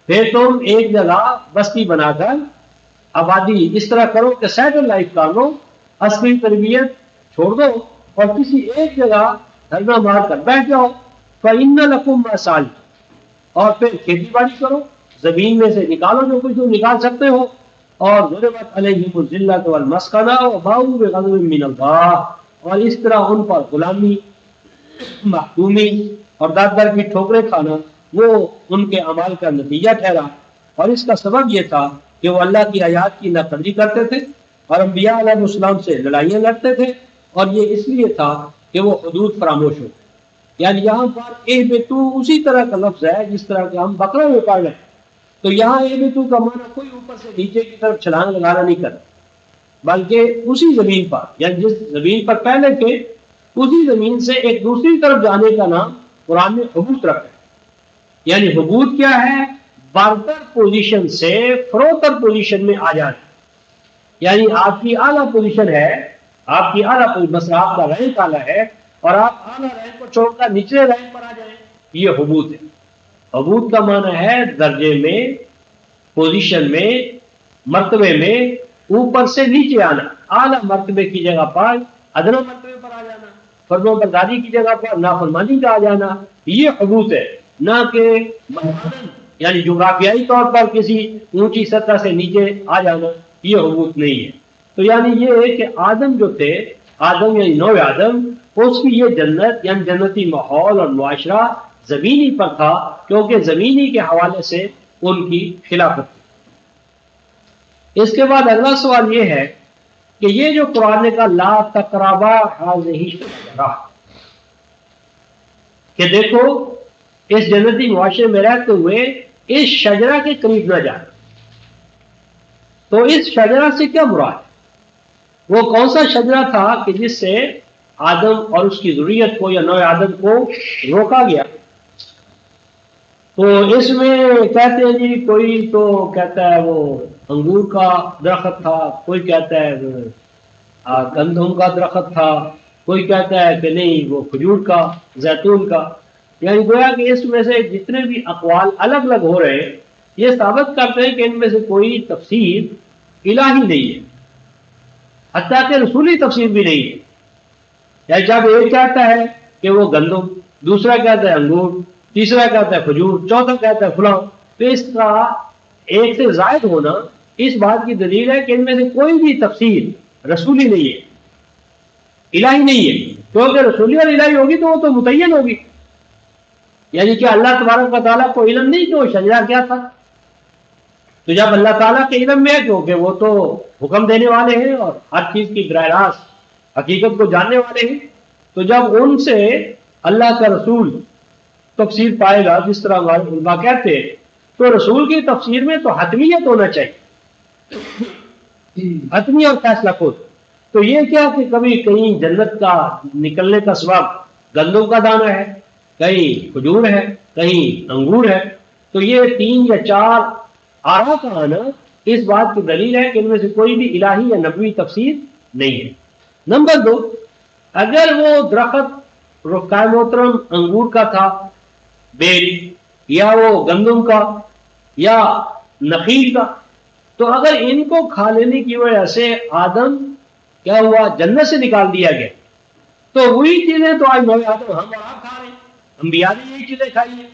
پھر تم ایک جگہ بستی بنا کر آبادی اس طرح کرو کہ سیٹل لائف کر لو، عسکری تربیت چھوڑ دو اور کسی ایک جگہ دھرنا مار کر بیٹھ جاؤ. فَإِنَّ لَكُمْ مَا سَعَيْتُمْ، اور پھر کھیتی باڑی کرو، زمین میں سے نکالو جو کچھ تم نکال سکتے ہو. اور ضربت علیہم الذلۃ والمسکنہ وباؤوا بغضب من اللہ، اور اس طرح ان پر غلامی، محکومی اور دار در کی ٹھوکریں کھانا وہ ان کے اعمال کا نتیجہ ٹھہرا. اور اس کا سبب یہ تھا کہ وہ اللہ کی آیات کی ناقدری کرتے تھے اور انبیاء علیہ السلام سے لڑائیاں لڑتے تھے. اور یہ اس لیے تھا کہ وہ حدود فراموش ہو. یعنی یہاں پر اہبطوا اسی طرح کا لفظ ہے جس طرح کہ ہم بقرہ میں پڑھ رہے ہیں. تو یہاں اہبطوا کا معنی کوئی اوپر سے نیچے کی طرف چھلانگ لگانا نہیں کرتا، بلکہ اسی زمین پر، یعنی جس زمین پر پہلے تھے اسی زمین سے ایک دوسری طرف جانے کا نام قرآن نے حبوط رکھا ہے. یعنی حبوط کیا ہے؟ برتر پوزیشن سے فروتر پوزیشن میں آ جانا. یعنی آپ کی اعلیٰ پوزیشن ہے، آپ کی اعلیٰ مثلا آپ کا رینک اعلیٰ ہے اور آپ اعلیٰ رینک کو چھوڑ کر نچلے رینک پر آ جائیں، یہ حبوط ہے. حبوط کا معنی ہے درجے میں، پوزیشن میں، مرتبے میں اوپر سے نیچے آنا. اعلیٰ مرتبے کی جگہ پر ادنا مرتبے پر آ جانا، فرما برداری کی جگہ پر نافرمانی کا آ جانا، یہ حبوط ہے. نہ کہ یعنی جغرافیائی طور پر کسی اونچی سطح سے نیچے آ جانا، یہ حبوط نہیں ہے. تو یعنی یہ ہے کہ آدم جو تھے، آدم یعنی نو آدم، اس کی یہ جنت یعنی جنتی ماحول اور معاشرہ زمینی پر تھا، کیونکہ زمینی کے حوالے سے ان کی خلافت تھی. اس کے بعد اگلا سوال یہ ہے کہ یہ جو قرآن نے کہا لا تقربا ہذہ الشجرہ، کہ دیکھو اس جنتی معاشرے میں رہتے ہوئے اس شجرہ کے قریب نہ جانا. تو اس شجرہ سے کیا مراد ہے؟ وہ کون سا شجرہ تھا کہ جس سے آدم اور اس کی ذریت کو یا نو آدم کو روکا گیا؟ تو اس میں کہتے ہیں جی کوئی تو کہتا ہے وہ انگور کا درخت تھا، کوئی کہتا ہے وہ گندم کا درخت تھا، کوئی کہتا ہے کہ نہیں وہ کھجور کا، زیتون کا. یعنی گویا کہ اس میں سے جتنے بھی اقوال الگ الگ ہو رہے ہیں یہ ثابت کرتے ہیں کہ ان میں سے کوئی تفسیر الہی نہیں ہے، حتیٰ کہ رسولی تفسیر بھی نہیں ہے. یا جب ایک کہتا ہے کہ وہ گندم، دوسرا کہتا ہے انگور، تیسرا کہتا ہے کھجور، چوتھا کہتا ہے فلاں. تو اس کا ایک سے زائد ہونا اس بات کی دلیل ہے کہ ان میں سے کوئی بھی تفسیر رسولی نہیں ہے، الہی نہیں ہے. کیونکہ رسولی اور الہی ہوگی تو وہ تو متعین ہوگی. یعنی کہ اللہ تبارک و تعالیٰ کو علم نہیں کہ وہ شجرہ کیا تھا. تو جب اللہ تعالیٰ کے علم میں ہے، کیونکہ وہ تو حکم دینے والے ہیں اور ہر چیز کی براہ راست حقیقت کو جاننے والے ہیں، تو جب ان سے اللہ کا رسول تفسیر پائے گا جس طرح ہمارے علماء کہتے ہیں، تو رسول کی تفسیر میں تو حتمیت ہونا چاہیے، حتمی اور فیصلہ خود. تو یہ کیا کہ کبھی کہیں جنت کا نکلنے کا سبب گندم کا دانہ ہے، کہیں کھجور ہے، کہیں انگور ہے. تو یہ 3 یا 4 آرا کا آنا اس بات کی دلیل ہے کہ ان میں سے کوئی بھی الہی یا نبوی تفسیر نہیں ہے. نمبر 2، اگر وہ درخت رفقائے محترم انگور کا تھا بیل، یا وہ گندم کا یا نخیل کا، تو اگر ان کو کھا لینے کی وجہ سے آدم کیا ہوا، جنت سے نکال دیا گیا، تو وہی چیزیں تو آج نوے آدم ہم اور آپ کھا رہے ہیں. انبیاء نے یہی چیزیں کھائی ہیں.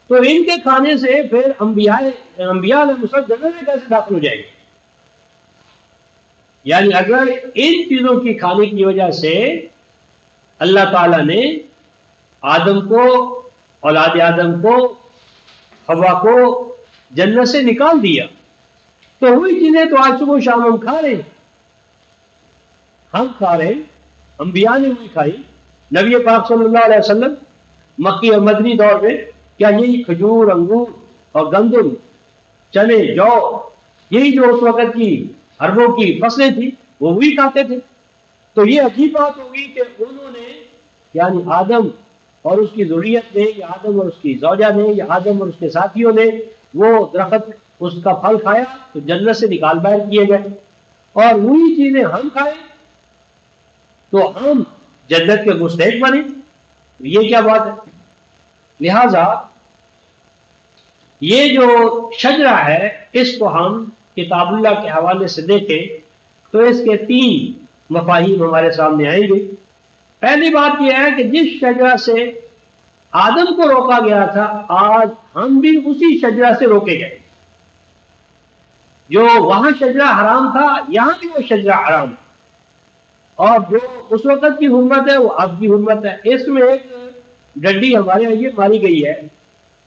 تو ان کے کھانے سے پھر انبیاء علیہ السلام جنت میں کیسے داخل ہو جائے گے؟ یعنی اگر ان چیزوں کی کھانے کی وجہ سے اللہ تعالیٰ نے آدم کو، اولاد آدم کو، حوا کو جنت سے نکال دیا، تو وہی چیزیں تو آج صبح و شام ہم کھا رہے ہیں. ہم کھا رہے ہیں، انبیاء نے وہی کھائی. نبی پاک صلی اللہ علیہ وسلم مکی اور مدنی دور میں کیا یہی کھجور، انگور اور گندم، چنے، جو، یہی جو اس وقت کی اربوں کی فصلیں تھی وہ وہی کھاتے تھے. تو یہ عجیب بات ہوگی کہ انہوں نے، یعنی آدم اور اس کی ذریت نے، یا آدم اور اس کی زوجہ نے، یا آدم اور اس کے ساتھیوں نے وہ درخت اس کا پھل کھایا تو جنت سے نکال باہر کیے گئے، اور وہی چیزیں ہم کھائیں تو ہم جنت کے مستحق بنے. یہ کیا بات ہے؟ لہذا یہ جو شجرہ ہے اس کو ہم کتاب اللہ کے حوالے سے دیکھیں تو اس کے 3 مفاہیم ہمارے سامنے آئیں گے. پہلی بات یہ ہے کہ جس شجرہ سے آدم کو روکا گیا تھا، آج ہم بھی اسی شجرہ سے روکے گئے. جو وہاں شجرہ حرام تھا یہاں بھی وہ شجرہ حرام ہے، اور جو اس وقت کی حرمت ہے وہ اب کی حرمت ہے. اس میں ایک ڈنڈی ہمارے یہ ماری گئی ہے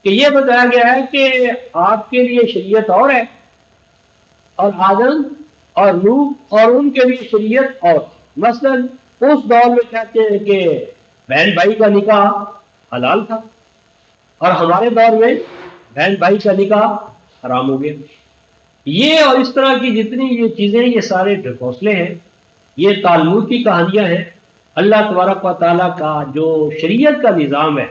کہ یہ بتایا گیا ہے کہ آپ کے لیے شریعت اور ہے، اور آدم اور نوح اور ان کے لیے شریعت اور. مثلا اس دور میں کہتے ہیں کہ بہن بھائی کا نکاح حلال تھا، اور ہمارے دور میں بہن بھائی کا نکاح حرام ہو گیا. یہ اور اس طرح کی جتنی یہ چیزیں، یہ سارے ڈھکوسلے ہیں، یہ تالمود کی کہانیاں ہیں. اللہ تبارک و تعالیٰ کا جو شریعت کا نظام ہے،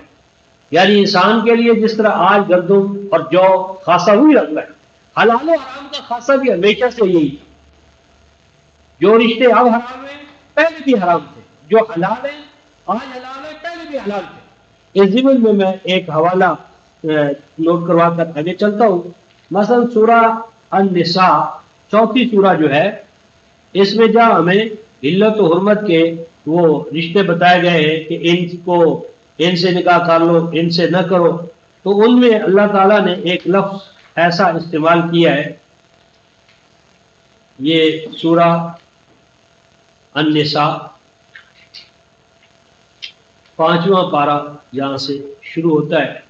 یعنی انسان کے لیے جس طرح آج گندم اور جو خاصا ہوئی رکھتا ہے، حلال و حرام کا خاصا بھی ہمیشہ سے یہی تھا. جو رشتے اب حرام ہیں پہلے بھی حرام تھے، جو حلال ہیں آج حلال ہیں پہلے بھی حلال تھے. اس ضمن میں ایک حوالہ نوٹ کروا کر آگے چلتا ہوں. مثلا سورہ النساء 4 سورہ جو ہے، اس میں جہاں ہمیں علت و حرمت کے وہ رشتے بتائے گئے ہیں کہ ان سے نکاح کر لو، ان سے نہ کرو، تو ان میں اللہ تعالیٰ نے ایک لفظ ایسا استعمال کیا ہے. یہ سورہ النساء 5واں پارہ جہاں سے شروع ہوتا ہے،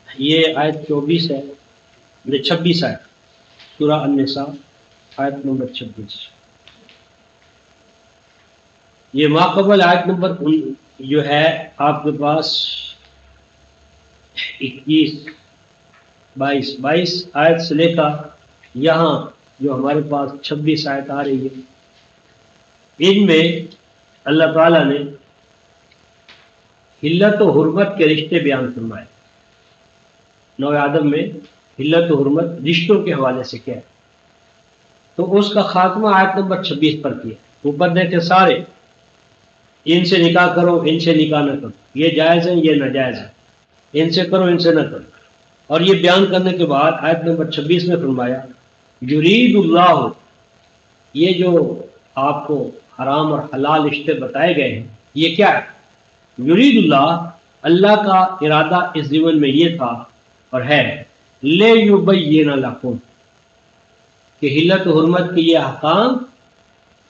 یہ آیت 24 ہے، 26 ہے. سورہ النساء آیت نمبر 26. یہ ماقبل آیت نمبر جو ہے آپ کے پاس 21، 22 آیت سے لے کر یہاں جو ہمارے پاس 26 آیت آ رہی ہے، ان میں اللہ تعالیٰ نے حلت و حرمت کے رشتے بیان فرمائے. نو آدم میں حلت و حرمت رشتوں کے حوالے سے کیا ہے، تو اس کا خاتمہ آیت نمبر 26 پر کیا. اوپر دیکھے سارے، ان سے نکاح کرو، ان سے نکاح نہ کرو، یہ جائز ہے، یہ ناجائز ہے. ان سے کرو ان سے نہ کرو. اور یہ بیان کرنے کے بعد آیت نمبر 26 میں فرمایا یرید اللہ، یہ جو آپ کو حرام اور حلال رشتے بتائے گئے ہیں یہ کیا ہے؟ یرید اللہ، اللہ کا ارادہ اس زمن میں یہ تھا اور ہے، لے یبین لکم، کہ حلت و حرمت کے یہ احکام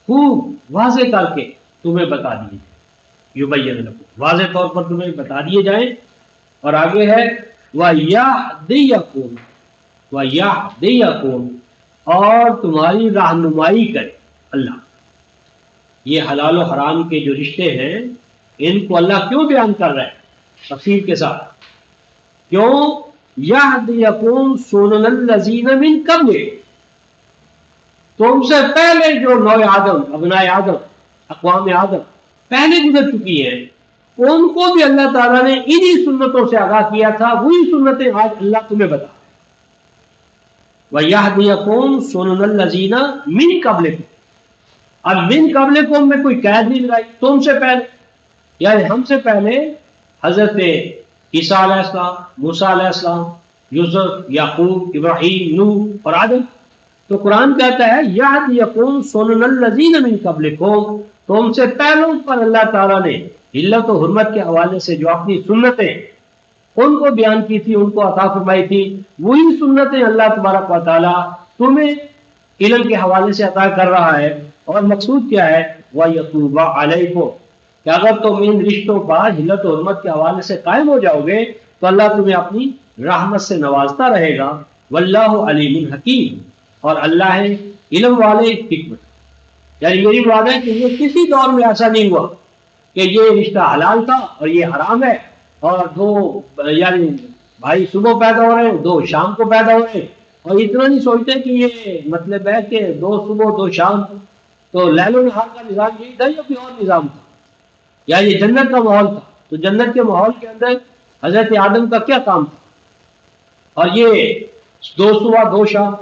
خوب واضح کر کے تمہیں بتا دیے جائیں، یبین لکم، واضح طور پر تمہیں بتا دیے جائیں. اور آگے ہے وَيَهْدِيَكُمْ، وَيَهْدِيَكُمْ، اور تمہاری رہنمائی کرے اللہ. یہ حلال و حرام کے جو رشتے ہیں ان کو اللہ کیوں بیان کر رہا ہے تفصیل کے ساتھ؟ کیوں؟ یہدیکم سنن الذین من قبل، تم سے پہلے جو نوع آدم، ابناء آدم، اقوام آدم پہلے گزر چکی ہیں، ان کو بھی اللہ تعالیٰ نے انہی سنتوں سے آگاہ کیا تھا. وہی سنتیں آج اللہ تمہیں بتا. وَيَهْدِيَكُمْ سُنَنَ الَّذِينَ مِن قَبْلِكُمْ، اب من قبلکم میں کوئی قید نہیں لگائی، تم سے پہلے، یعنی ہم سے پہلے حضرت عیسیٰ علیہ السلام، موسیٰ علیہ السلام، یوسف، یعقوب، ابراہیم، نوح اور آدم. تو قرآن کہتا ہے یَهْدِيَكُمْ سُنَنَ الَّذِينَ مِن قَبْلِكُمْ، تم سے پہلوں پر اللہ تعالیٰ نے حلت و حرمت کے حوالے سے جو اپنی سنتیں ان کو بیان کی تھی، ان کو عطا فرمائی تھی، وہی سنتیں اللہ تبارک و تعالیٰ تمہیں علم کے حوالے سے عطا کر رہا ہے. اور مقصود کیا ہے؟ وَيَتُوبَ عَلَيْكُمْ، کہ اگر تم ان رشتوں پر حلت و حرمت کے حوالے سے قائم ہو جاؤ گے تو اللہ تمہیں اپنی رحمت سے نوازتا رہے گا. وَاللَّهُ عَلِيمٌ حَكِيمٌ، اور اللہ ہے علم والے، حکمت. یعنی میری مراد ہے کہ یہ کسی دور میں ایسا نہیں ہوا کہ یہ رشتہ حلال تھا اور یہ حرام ہے، اور دو یعنی بھائی صبح پیدا ہو رہے ہیں، دو شام کو پیدا ہو رہے ہیں، اور اتنا نہیں سوچتے کہ یہ مطلب ہے کہ دو صبح دو شام. تو لیل و نہار کا نظام یہی تھا یا کوئی اور نظام تھا؟ یا یہ جنت کا ماحول تھا؟ تو جنت کے ماحول کے اندر حضرت آدم کا کیا کام تھا؟ اور یہ دو صبح دو شام،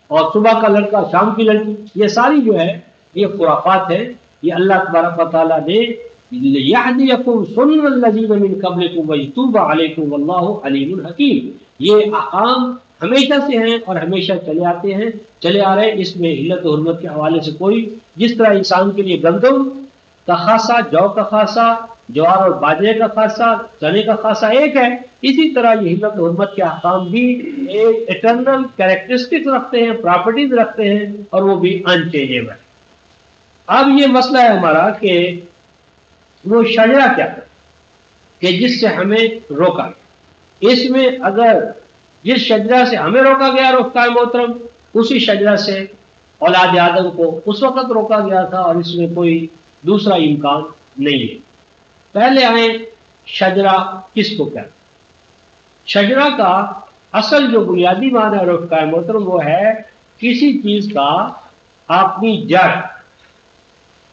اور صبح کا لڑکا شام کی لڑکی، یہ ساری جو ہے یہ خرافات ہے. یہ اللہ تبارک و تعالیٰ نے یہدیکم سنن الذین من قبلکم ویتوب علیکم واللہ علیم حکیم، یہ احکام ہمیشہ سے ہیں اور ہمیشہ چلے آتے ہیں، چلے آ رہے ہیں. اس میں حلت و حرمت کے حوالے سے کوئی، جس طرح انسان کے لیے گندم کا خاصہ، جو کا خاصہ، جوار اور باجرے کا خاصہ، چنے کا خاصہ ایک ہے، اسی طرح یہ حلت و حرمت کے احکام بھی ایک ایٹرنل کریکٹرسٹکس رکھتے ہیں، پراپرٹیز رکھتے ہیں، اور وہ بھی انچینجیبل. اب یہ مسئلہ ہے ہمارا کہ وہ شجرہ کیا ہے کہ جس سے ہمیں روکا گیا. اس میں اگر جس شجرہ سے ہمیں روکا گیا رفتہ محترم، اسی شجرہ سے اولاد آدم کو اس وقت روکا گیا تھا، اور اس میں کوئی دوسرا امکان نہیں ہے. پہلے آئیں شجرہ کس کو کہتے ہیں؟ شجرہ کا اصل جو بنیادی معنی ہے رفتہ محترم وہ ہے کسی چیز کا اپنی جڑ،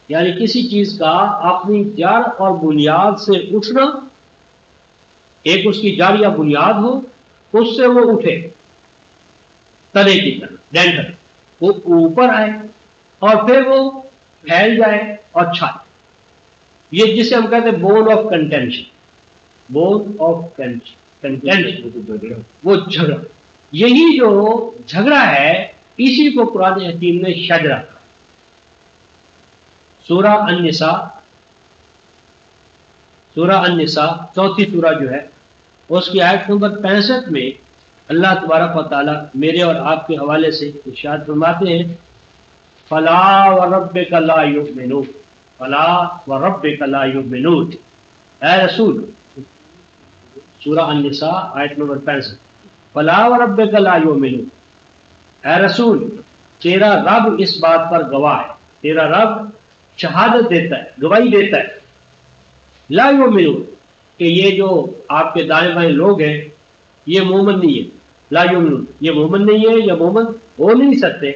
یعنی کسی چیز کا اپنی جڑ اور بنیاد سے اٹھنا. ایک اس کی جڑ یا بنیاد ہو، اس سے وہ اٹھے تنے کی طرح، ڈینڈر، وہ اوپر آئے اور پھر وہ پھیل جائے اور چھائے. یہ جسے ہم کہتے ہیں bone of contention, bone of contention, وہ جھگڑا. یہی جو جھگڑا ہے اسی کو قرآن حکیم نے شجرہ کہا. سورہ النساء چوتھی سورہ جو ہے اس کی آیت نمبر 65 میں اللہ تبارک و تعالیٰ میرے اور آپ کے حوالے سے ارشاد فرماتے ہیں فلا وربک لا یؤمنون، فلا وربک لا یؤمنون. اے رسول، سورہ النساء آیت نمبر 65، فلا وربک لا یؤمنون، اے رسول تیرا رب اس بات پر گواہ ہے، تیرا رب شہادت دیتا ہے، گواہی دیتا ہے، لا یؤمنون، کہ یہ جو آپ کے دائیں بائیں لوگ ہیں یہ مومن نہیں ہے. لا یؤمنون، یہ مومن نہیں ہے، یہ مومن ہو نہیں سکتے.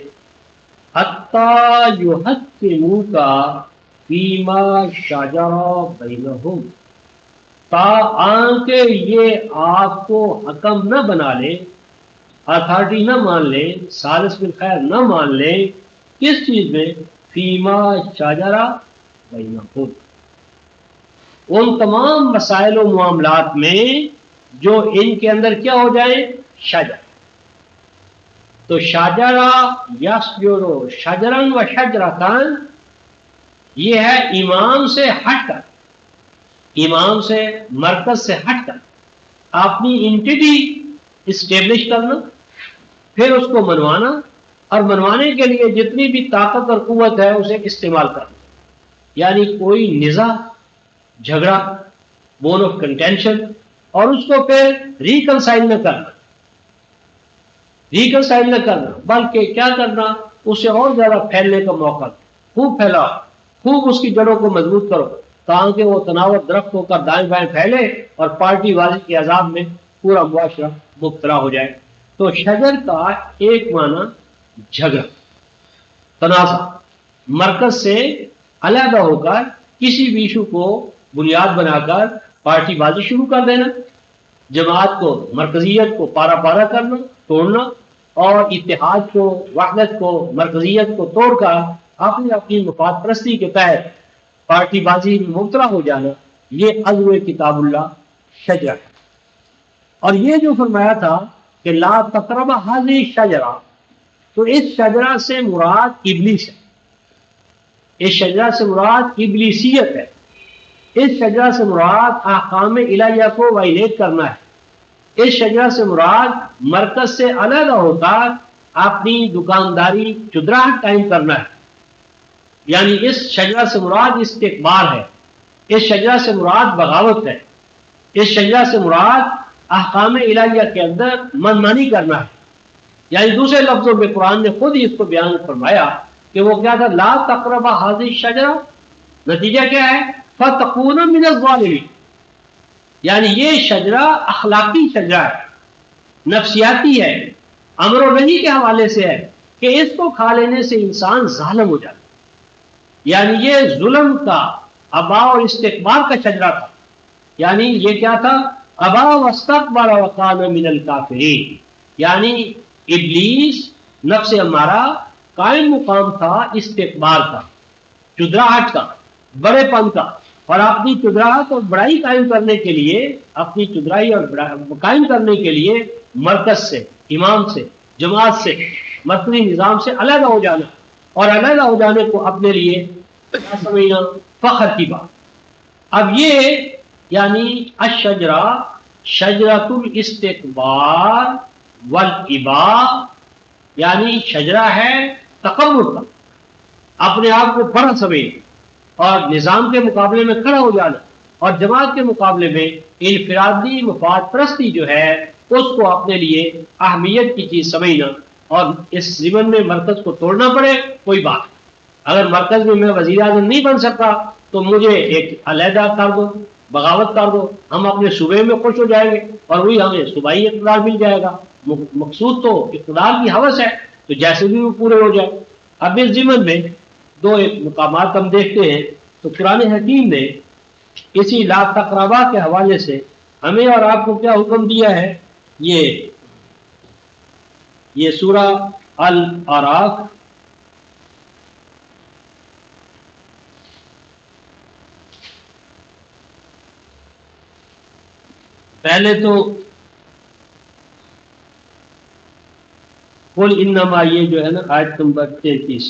حتی یحکموک فیما شجر بینہم، تاکہ یہ آپ کو حکم نہ بنا لیں، اتھارٹی نہ مان لیں، ثالث بالخیر نہ مان لیں. کس چیز میں؟ فیما شجر بینہم، ان تمام مسائل و معاملات میں جو ان کے اندر کیا ہو جائیں؟ شجر. تو شجرا یسجرو شجرن و شجرتان، یہ ہے امام سے ہٹ کر، امام سے مرکز سے ہٹ کر اپنی انٹیٹی اسٹیبلش کرنا، پھر اس کو منوانا، اور منوانے کے لیے جتنی بھی طاقت اور قوت ہے اسے استعمال کرنا. یعنی کوئی نزاع، جھگڑا، بون آف کنٹینشن، اور اس کو پھر ریکنسائل نہ کرنا، ریکنسائل نہ کرنا، بلکہ کیا کرنا، اسے اور زیادہ پھیلنے کا موقع دو. خوب پھیلاؤ، خوب اس کی جڑوں کو مضبوط کرو، تاکہ وہ تناور درخت ہو کر دائیں بائیں پھیلے اور پارٹی والی کے عذاب میں پورا معاشرہ مبتلا ہو جائے. تو شجر کا ایک معنی جھگڑا، تنازع، مرکز سے علیحدہ ہو کر کسی بھی ایشو کو بنیاد بنا کر پارٹی بازی شروع کر دینا، جماعت کو، مرکزیت کو پارا پارا کرنا، توڑنا، اور اتحاد کو، وحدت کو، مرکزیت کو توڑ کر اپنی اپنی مفاد پرستی کے تحت پارٹی بازی میں مبتلا ہو جانا، یہ عزو کتاب اللہ شجرہ ہے. اور یہ جو فرمایا تھا کہ لا تقرب هذه شجرہ، تو اس شجرہ سے مراد ابلیس ہے، اس شجرہ سے مراد ابلیسیت ہے، اس شجرہ سے مراد احکام الہیہ کو وائلیٹ کرنا ہے، اس شجرہ سے مراد مرکز سے علیحدہ ہوتا اپنی دکانداری چدراہٹ قائم کرنا ہے. یعنی اس شجرہ سے مراد استکبار ہے، اس شجرہ سے مراد بغاوت ہے، اس شجرہ سے مراد احکام الہیہ کے اندر منمانی کرنا ہے. یعنی دوسرے لفظوں میں قرآن نے خود ہی اس کو بیان فرمایا کہ وہ کیا تھا، لا تقرب هذه الشجرہ، نتیجہ کیا ہے، فتکون من الظالمین. یعنی یہ شجرہ اخلاقی شجرہ ہے، نفسیاتی ہے، امر و نہی کے حوالے سے ہے کہ اس کو کھا لینے سے انسان ظالم ہو جاتا. یعنی یہ ظلم کا، ابا اور استکبار کا شجرہ تھا. یعنی یہ کیا تھا، ابا واستکبر وکان من الکافرین. یعنی ابلیس، نفس امارہ، قائم مقام تھا استکبار کا، چدراہٹ کا، بڑے پن کا، اور اپنی چدراہٹ اور بڑائی قائم کرنے کے لیے، اپنی چدرائی اور قائم کرنے کے لیے مرکز سے، امام سے، جماعت سے، مرکزی نظام سے علیحدہ ہو جانا، اور علیحدہ ہو جانے کو اپنے لیے کیا سمجھنا، فخر کی بات. اب یہ یعنی الشجرہ شجرۃ الاستکبار والاباء، یعنی شجرہ ہے تکبر کا، اپنے آپ کو بڑا سمجھنا اور نظام کے مقابلے میں کھڑا ہو جانا، اور جماعت کے مقابلے میں انفرادی مفاد پرستی جو ہے اس کو اپنے لیے اہمیت کی چیز سمجھنا. اور اس ضمن میں مرکز کو توڑنا پڑے کوئی بات، اگر مرکز میں وزیر اعظم نہیں بن سکتا تو مجھے ایک علیحدہ کر دو، بغاوت کر دو، ہم اپنے صوبے میں خوش ہو جائیں گے اور وہی ہمیں صوبائی اقتدار مل جائے گا. مقصود تو اقتدار کی ہوس ہے، تو جیسے بھی وہ پورے ہو جائے. اب اس ضمن میں دو ایک مقامات ہم دیکھتے ہیں. تو قرآن حکیم نے اسی لا تقربا کے حوالے سے ہمیں اور آپ کو کیا حکم دیا ہے، یہ سورہ الاعراف پہلے تو قل انما، یہ جو ہے نا آیت نمبر 33،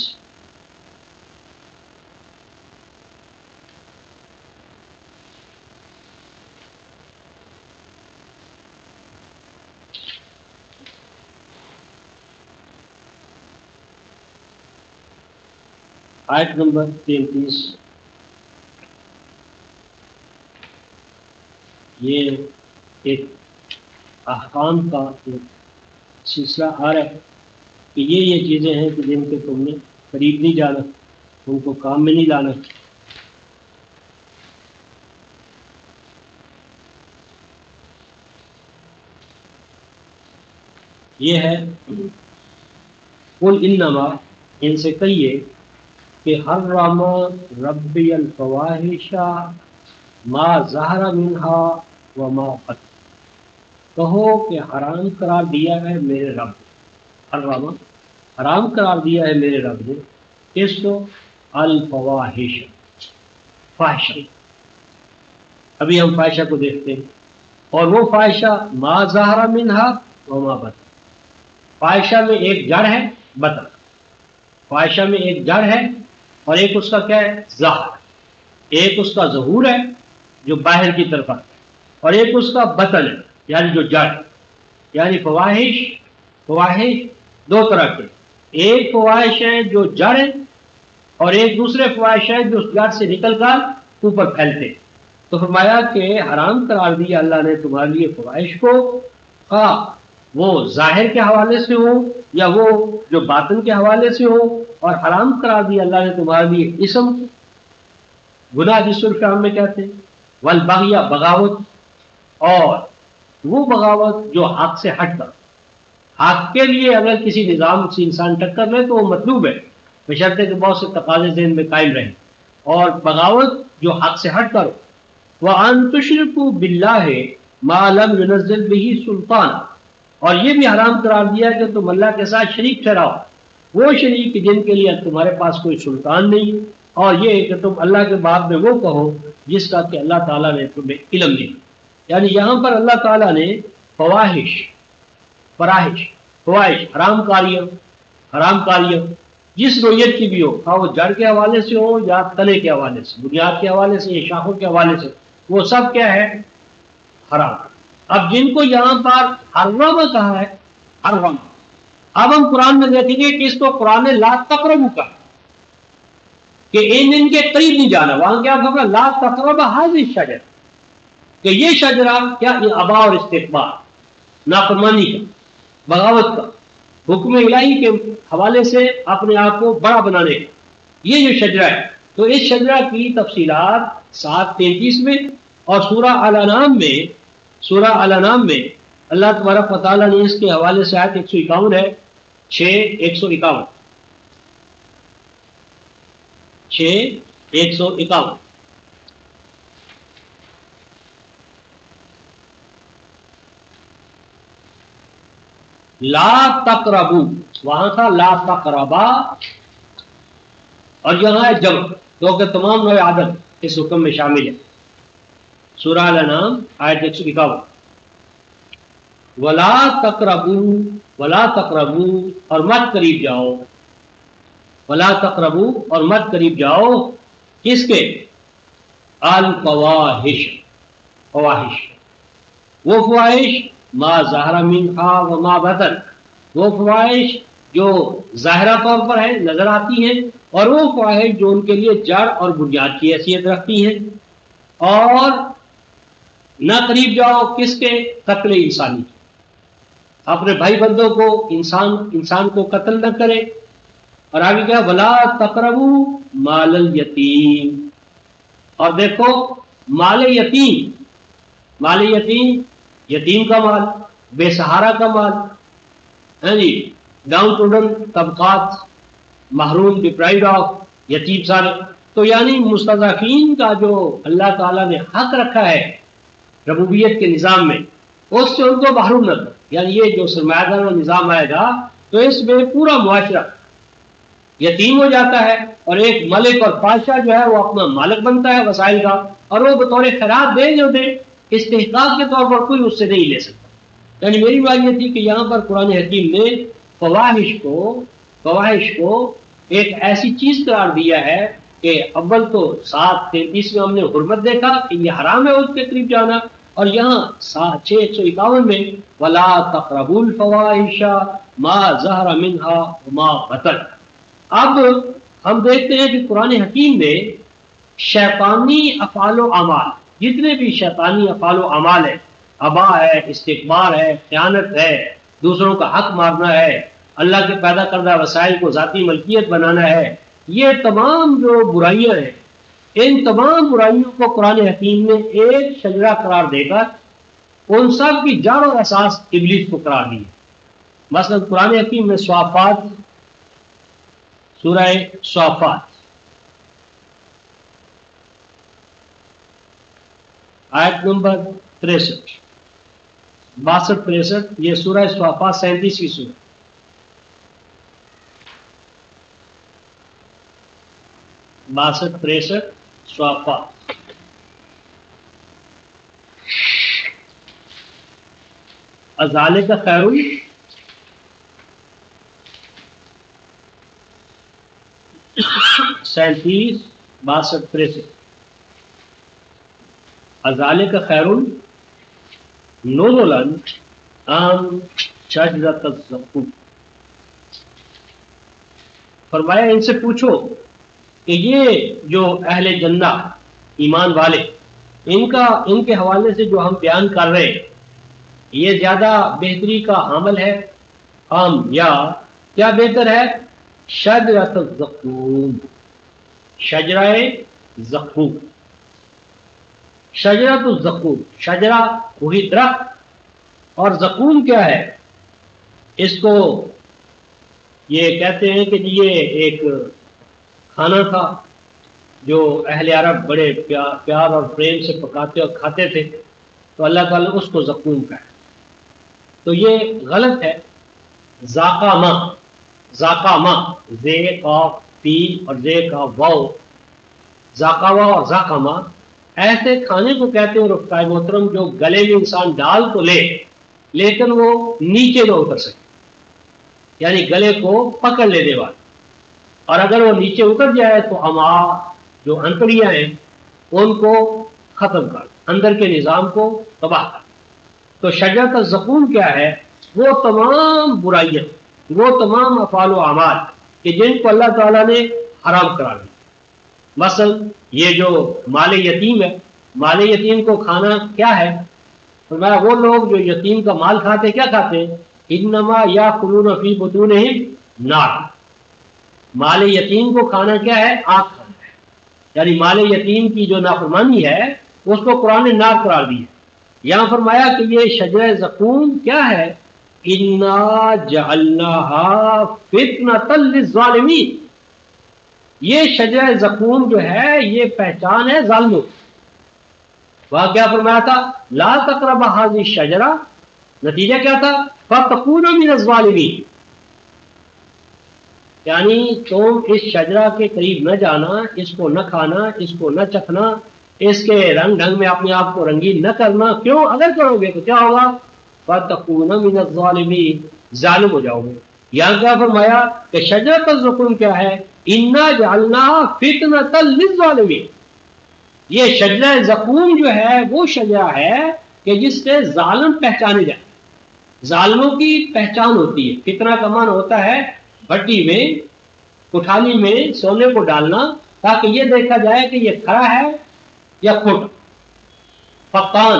آیت نمبر 33، یہ ایک احکام کا ایک سلسلہ آ رہا ہے کہ یہ چیزیں ہیں کہ جن کے تم نے قریب نہیں جانا، ان کو کام میں نہیں لانا. یہ ہے قل انما، ان سے کہیے کہ حرم ربی الفواحش ما ظہر منہا وما بطن، کہو کہ حرام قرار دیا ہے میرے رب نے، حرم حرام قرار دیا ہے میرے رب نے اس کو، الفواحش، فاحشہ. ابھی ہم فاحشہ کو دیکھتے ہیں. اور وہ فاحشہ ما ظہر منہا وما بطن، فاحشہ میں ایک جڑ ہے بطن، فاحشہ میں ایک جڑ ہے اور ایک اس کا کیا ہے ظاہر، ایک اس کا ظہور ہے جو باہر کی طرف آتا ہے اور ایک اس کا بطن ہے یعنی جو جڑ، یعنی فواحش دو طرح کے، ایک فواحش ہے جو جڑ ہے اور ایک دوسرے فواحش ہے جو اس جڑ سے نکل کر اوپر پھیلتے۔ تو فرمایا کہ حرام قرار دیا اللہ نے تمہارے لیے فواحش کو، خواہ وہ ظاہر کے حوالے سے ہو یا وہ جو باطن کے حوالے سے ہو، اور حرام قرار دیا اللہ نے تمہارے لیے اسم، گناہ جس الفام میں کہتے ہیں، والبغی بغاوت، اور وہ بغاوت جو حق سے ہٹ کر، حق کے لیے اگر کسی نظام سے انسان ٹکر لے تو وہ مطلوب ہے بشرطے کہ بہت سے تقاضے ذہن میں قائم رہیں، اور بغاوت جو حق سے ہٹ کر، وَأَن تُشْرِكُوا بِاللَّهِ مَا لَمْ يُنَزِّلْ بِهِ سُلْطَانًا، اور یہ بھی حرام قرار دیا کہ تم اللہ کے ساتھ شریک ٹھہراؤ، وہ شریک جن کے لیے تمہارے پاس کوئی سلطان نہیں، اور یہ کہ تم اللہ کے باب میں وہ کہو جس کا کہ اللہ تعالیٰ نے تمہیں علم دیا۔ یعنی یہاں پر اللہ تعالیٰ نے فواحش حرام کاریاں جس نوعیت کی بھی ہو، خواہ وہ جڑ کے حوالے سے ہو یا تنے کے حوالے سے، بنیاد کے حوالے سے یا شاخوں کے حوالے سے، وہ سب کیا ہے حرام۔ اب جن کو یہاں پر حرم کہا ہے، حرم، اب ہم قرآن میں دیکھیں گے کہ اس کو قرآن نے لا تقربوا کہا کہ ان کے قریب نہیں جانا، وہاں کیا خبر لا تقرب هذه الشجرہ، کہ یہ شجرہ کیا یہ ابا اور استکبار، نافرمانی کا، بغاوت کا، حکم الہی کے حوالے سے اپنے آپ کو بڑا بنانے کا، یہ جو شجرہ ہے، تو اس شجرہ کی تفصیلات 7:33 میں اور سورہ الانعام میں اللہ تبارک و تعالیٰ نے اس کے حوالے سے آیت 151 ہے، 6:151 لا تقربو، وہاں تھا لا تقربا اور یہاں ہے جمع، کیونکہ تمام نوع عدد اس حکم میں شامل ہے۔ سورہ الانعام آیت 151، ولا تقربو اور مت قریب جاؤ، ولا تقربو اور مت قریب جاؤ کس کے الفواحش، فواحش، وہ فواحش ما ظہر منہا وما بطن، وہ فواحش جو ظاہرہ طور پر ہے نظر آتی ہیں، اور وہ فواحش جو ان کے لیے جڑ اور بنیاد کی حیثیت رکھتی ہیں۔ اور نہ قریب جاؤ کس کے قتل انسانی، اپنے بھائی بندوں کو، انسان کو قتل نہ کرے۔ اور آگے کیا ولا تقربوا مال الیتیم، اور دیکھو مال یتیم، یتیم کا مال، بے سہارا کا مال، ہاں جی، ڈاؤن ٹوڈن طبقات، محروم، ڈپرائیوڈ آف، یتیم سارے، تو یعنی مستضعفین کا جو اللہ تعالیٰ نے حق رکھا ہے ربوبیت کے نظام میں، اس سے ان کو محروم نہ کرو۔ یعنی یہ جو سرمایہ دار نظام آئے گا تو اس میں پورا معاشرہ یتیم ہو جاتا ہے، اور ایک ملک اور بادشاہ جو ہے وہ اپنا مالک بنتا ہے وسائل کا، اور وہ بطور خیرات دے جو دے، استحقاق کے طور پر کوئی اس سے نہیں لے سکتا۔ یعنی میری بات یہ تھی کہ یہاں پر قرآن حکیم نے فواحش کو ایک ایسی چیز قرار دیا ہے کہ اول تو 7:33 میں ہم نے حرمت دیکھا کہ یہ حرام ہے اس کے قریب جانا، اور یہاں 6:151 میں ولا تقربوا الفواحش ما ظہر منہا وما بطن۔ اب ہم دیکھتے ہیں کہ قرآن حکیم نے شیطانی افعال و اعمال، جتنے بھی شیطانی افعال و اعمال ہیں، ابا ہے، استکبار ہے، خیانت ہے، دوسروں کا حق مارنا ہے، اللہ کے پیدا کردہ وسائل کو ذاتی ملکیت بنانا ہے، یہ تمام جو برائیاں ہیں، ان تمام برائیوں کو قرآن حکیم نے ایک شجرہ قرار دے کر ان سب کی جڑ اور اساس ابلیس کو قرار دی۔ مثلا قرآن حکیم میں سورہ صافات آیت نمبر 63، 62-63، یہ سورہ صافات 37 کی سورہ، باسٹھ 63 صافات۔ ازالے کا خیر 37 62 63 ازالے کا خیر نزلا عن شجرۃ الزقوم. فرمایا ان سے پوچھو کہ یہ جو اہل جنہ ایمان والے ان کے حوالے سے جو ہم بیان کر رہے ہیں یہ زیادہ بہتری کا عمل ہے یا کیا بہتر ہے؟ شجرۃ الزقوم، شجرہ زقوم. شجرۃ الزقوم، شجرہ وہی درخت، اور زقوم کیا ہے؟ اس کو یہ کہتے ہیں کہ یہ ایک کھانا تھا جو اہل عرب بڑے پیار اور پریم سے پکاتے اور کھاتے تھے، تو اللہ تعالیٰ نے اس کو زقوم کہا. تو یہ غلط ہے. ذاقامہ، ذاقامہ، زے قاف پی اور زے کا واو، ذاقامہ اور ذاقامہ ایسے کھانے کو کہتے ہیں رفقائے محترم جو گلے میں انسان ڈال تو لے لیکن وہ نیچے نہ اتر سکے، یعنی گلے کو پکڑ لینے والا، اور اگر وہ نیچے اتر جائے تو جو انتڑیاں ہیں ان کو ختم کر، اندر کے نظام کو تباہ کر. تو شجرۃ الزقوم کیا ہے؟ وہ تمام برائیاں، وہ تمام افعال و اعمال کہ جن کو اللہ تعالیٰ نے حرام کرا دیا. مثلا یہ جو مال یتیم ہے، مال یتیم کو کھانا کیا ہے؟ فرمایا وہ لوگ جو یتیم کا مال کھاتے کیا کھاتے ہیں؟ انما یاکلون فی بطونہم نار. مال یتیم کو کھانا کیا ہے؟ آگ کھانا ہے. یعنی مال یتیم کی جو نافرمانی ہے اس کو قرآن نے نار قرار دی ہے. یہاں فرمایا کہ یہ شجرہ زقوم کیا ہے؟ انا جعلناها فتنة للظالمین. یہ شجرہ زقوم جو ہے یہ پہچان ہے ظالموں. وہاں کیا فرمایا تھا؟ لا تقربوا هذه الشجرہ، نتیجہ کیا تھا؟ فتکونوا من الظالمین. یعنی تم اس شجرہ کے قریب نہ جانا، اس کو نہ کھانا، اس کو نہ چکھنا، اس کے رنگ ڈھنگ میں اپنے آپ کو رنگین نہ کرنا. کیوں؟ اگر کرو گے تو کیا ہوگا؟ فتکونوا من الظالمین، ظالم ہو جاؤ گے. یہاں کیا فرمایا کہ شجرۃ الزقوم کیا ہے؟ انا جعلناها فتنة للظالمین. یہ شجرہ زقوم جو ہے وہ شجرہ ہے کہ جس سے ظالم پہچانے جائیں. ظالموں کی پہچان ہوتی ہے. فتنہ کا معنی ہوتا ہے بھٹی میں، کٹھالی میں سونے کو ڈالنا تاکہ یہ دیکھا جائے کہ یہ کھرا ہے یا کھوٹا. فقان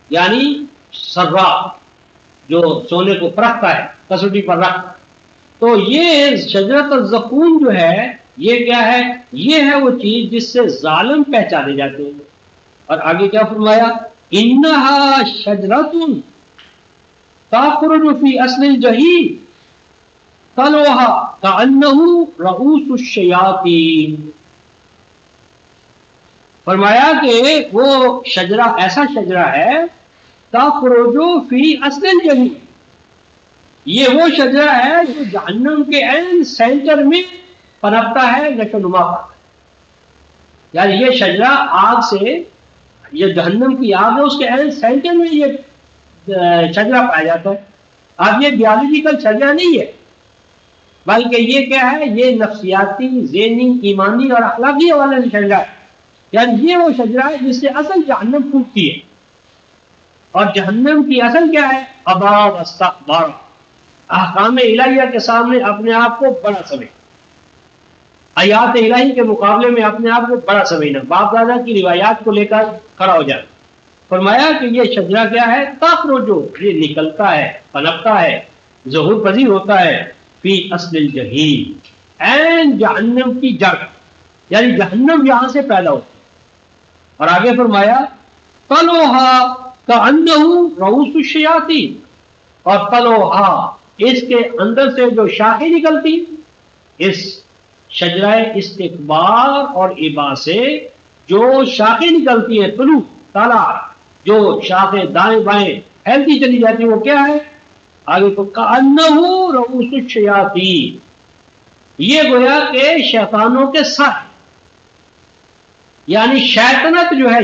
یعنی صراف، جو سونے کو پرکھتا ہے، کسوٹی پر رکھ. تو یہ شجرۃ الزقوم جو ہے یہ کیا ہے؟ یہ ہے وہ چیز جس سے ظالم پہچانے جاتے ہیں. اور آگے کیا فرمایا؟ انہا شجرۃ تخرج فی اصل الجحیم طلعها کأنہ رؤوس الشیاطین. فرمایا کہ وہ شجرہ ایسا شجرہ ہے تخرج فی اصل الجحیم، یہ وہ شجرہ ہے جو جہنم کے عین سینٹر میں پنپتا ہے، نشو نما پاتا ہے. یعنی یہ شجرہ آگ سے، یہ جہنم کی آگ ہے اس کے عین سینٹر میں یہ شجرہ پایا جاتا ہے. اب یہ بیالوجیکل شجرہ نہیں ہے بلکہ یہ کیا ہے؟ یہ نفسیاتی، ذہنی، ایمانی اور اخلاقی حوالے سے شجرہ ہے. یعنی یہ وہ شجرہ ہے جس سے اصل جہنم پھوٹتی ہے. اور جہنم کی اصل کیا ہے؟ ابا واستکبر، احکام الہیہ کے سامنے اپنے آپ کو بڑا سمجھنا، آیات الہی کے مقابلے میں اپنے آپ کو بڑا سمجھنا، باپ دادا کی روایات کو لے کر کھڑا ہو جانا. فرمایا کہ یہ شجرہ کیا ہے؟ تخرجو، یہ نکلتا ہے، پنپتا ہے، ظہور پذیر ہوتا ہے، فی اصل الجحیم، این جہنم کی جڑ، یعنی جہنم یہاں سے پیدا ہوتی ہے. اور آگے فرمایا طلعها کأنہ رؤوس الشیاطین، اور طلعها اس کے اندر سے جو شاخیں نکلتی، اس شجرہ استکبار اور ابا سے جو شاخیں نکلتی ہیں، طلوع طلع، جو شاخیں دائیں بائیں پھیلتی چلی جاتی ہیں، وہ کیا ہے؟ آگے تو کأنہ رؤوس الشیاطین، یہ گویا کہ شیطانوں کے سر، یعنی شیطنت جو ہے،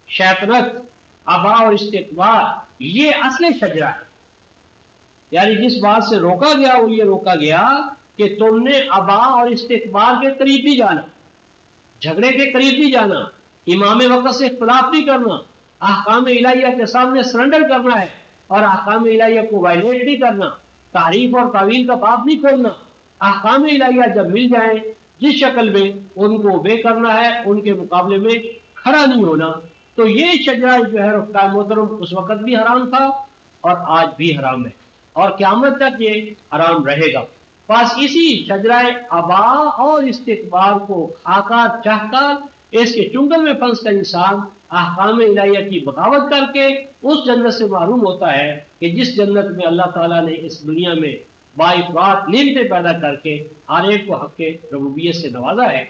شیطنت ابا اور استکبار یہ اصل شجرہ ہے. یعنی جس بات سے روکا گیا وہ یہ روکا گیا کہ تم نے ابا اور استکبار کے قریب بھی جانا, جھگڑے کے قریب بھی جانا, امام وقت سے اختلاف بھی کرنا, احکام الہیہ کے سامنے سرنڈر کرنا ہے اور احکام الہیہ کو وائلیٹ نہیں کرنا, تعریف اور تعویل کا باب نہیں کھولنا. احکام الہیہ جب مل جائیں جس شکل میں ان کو obey کرنا ہے, ان کے مقابلے میں کھڑا نہیں ہونا. تو یہ شجرہ جو ہے رفقائے محترم اس وقت بھی حرام تھا اور آج بھی حرام ہے اور قیامت تک یہ حرام رہے گا. بس اسی شجرہ ابا اور استکبار کو کھا کر چاہ کر اس کے چنگل میں پھنس کر انسان احکام الہیہ کی بغاوت کر کے اس جنت سے محروم ہوتا ہے کہ جس جنت میں اللہ تعالیٰ نے اس دنیا میں باافراد نعمتیں پیدا کر کے ہر ایک کو حق ربوبیت سے نوازا ہے.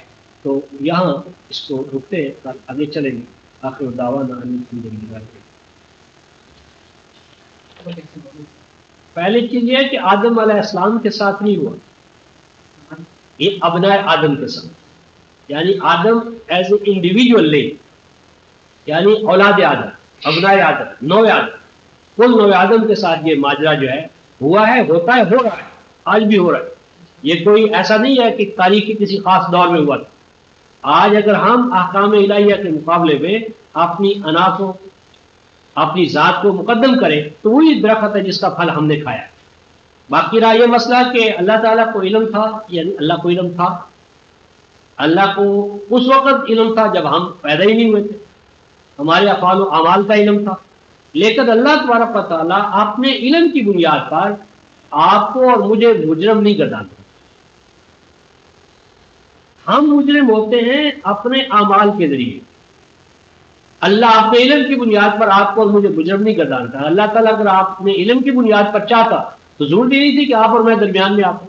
تو یہاں اس کو رکتے ہیں, کل آگے چلیں گے. آخر دعوانا ان الحمد للہ. پہلی چیز یہ ہے کہ آدم علیہ السلام کے ساتھ نہیں ہوا, یہ ابنائے آدم کے ساتھ, یعنی آدم ایز اے انڈیویجول نہیں, یعنی اولاد آدم, ابنائے آدم, نوع آدم, کل نوع آدم کے ساتھ یہ ماجرا جو ہے ہوا ہے, ہوتا ہے, ہو رہا ہے, آج بھی ہو رہا ہے. یہ کوئی ایسا نہیں ہے کہ تاریخ کے کسی خاص دور میں ہوا تھا. آج اگر ہم احکام الہیہ کے مقابلے میں اپنی انا کو, اپنی ذات کو مقدم کریں تو وہی درخت ہے جس کا پھل ہم نے کھایا. باقی رہا یہ مسئلہ کہ اللہ تعالیٰ کو علم تھا, یعنی اللہ کو علم تھا, اللہ کو اس وقت علم تھا جب ہم پیدا ہی نہیں ہوئے تھے, ہمارے افعال و اعمال کا علم تھا. لیکن اللہ تبارک و تعالیٰ اپنے علم کی بنیاد پر آپ کو اور مجھے مجرم نہیں گردانتا. ہم مجرم ہوتے ہیں اپنے اعمال کے ذریعے. اللہ اپنے علم کی بنیاد پر آپ کو اور مجھے مجرم نہیں گردانتا. اللہ تعالیٰ اگر آپ نے علم کی بنیاد پر چاہتا تو ضرورت یہ نہیں تھی کہ آپ اور میں درمیان میں آپ.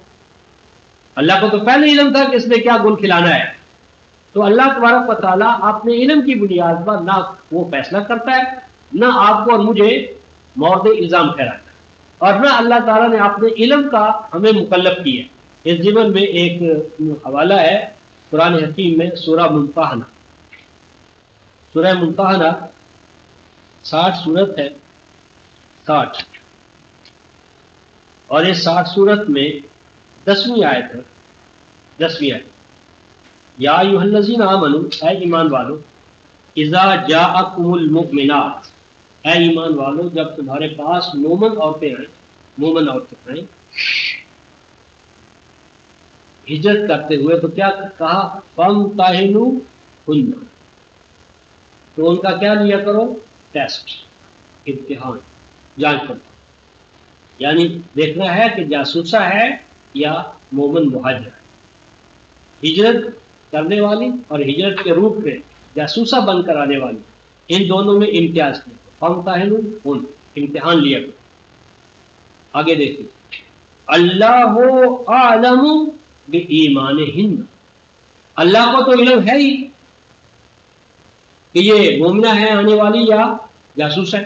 اللہ کو تو پہلے علم تھا کہ اس نے کیا گل کھلانا ہے. تو اللہ تبارک و تعالیٰ اپنے علم کی بنیاد پر نہ وہ فیصلہ کرتا ہے, نہ آپ کو اور مجھے مورد الزام ٹھہراتا ہے, اور نہ اللہ تعالیٰ نے اپنے علم کا ہمیں مکلف کیا ہے. اس ضمن میں ایک حوالہ ہے قرآن حکیم میں, سورہ ممتحنہ. سورہ ممتحنہ 60 سورت ہے, 60, اور اس 60 سورت میں 10ویں آیت ہے. 10ویں آیت, یا ایھا الذین آمنوا, اے ایمان والو, اذا جاءکم المؤمنات, اے ایمان والو جب تمہارے پاس مومن عورتیں آئیں, مومن عورتیں آئیں ہجرت کرتے ہوئے, تو کیا کہا, فامتحنوہن, تو ان کا کیا لیا کرو, ٹیسٹ, امتحان, جانچ پڑتال. یعنی دیکھنا ہے کہ جاسوسہ ہے یا مومن مہاجر ہے. ہجرت کرنے والی اور ہجرت کے روپ میں جاسوسہ بن کر آنے والی, ان دونوں میں امتیاز کیا. فامتحنوہن, امتحان لیا کرو. آگے دیکھیں, اللہ اعلم بایمانہن, اللہ کو تو علم ہے ہی کہ یہ مومنہ ہے آنے والی یا جاسوس ہے.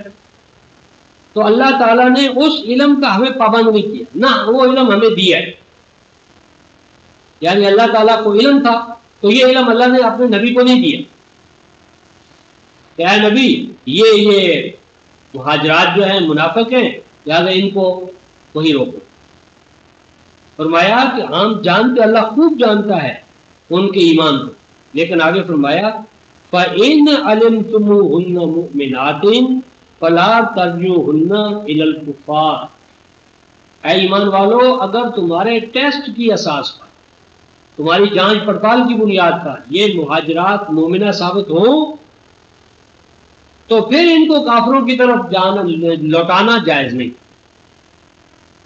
تو اللہ تعالیٰ نے اس علم کا ہمیں پابند نہیں کیا, نہ وہ علم ہمیں دیا ہے. یعنی اللہ تعالیٰ کو علم تھا تو یہ علم اللہ نے اپنے نبی کو نہیں دیا کہ اے نبی یہ مہاجرات جو ہیں منافق ہیں, لہٰذا ان کو وہی روکو. فرمایا کہ ہم جانتے, اللہ خوب جانتا ہے ان کے ایمان کو, لیکن آگے فرمایا فَإِنْ عَلِمْتُمُوهُنَّ مُؤْمِنَاتٍ فَلَا تَرْجُوهُنَّ إِلَى الْكُفَّارِ, اے ایمان والو اگر تمہارے ٹیسٹ کی اساس پر, تمہاری جانچ پڑتال کی بنیاد پر یہ مہاجرات مومنہ ثابت ہوں تو پھر ان کو کافروں کی طرف لوٹانا جائز نہیں.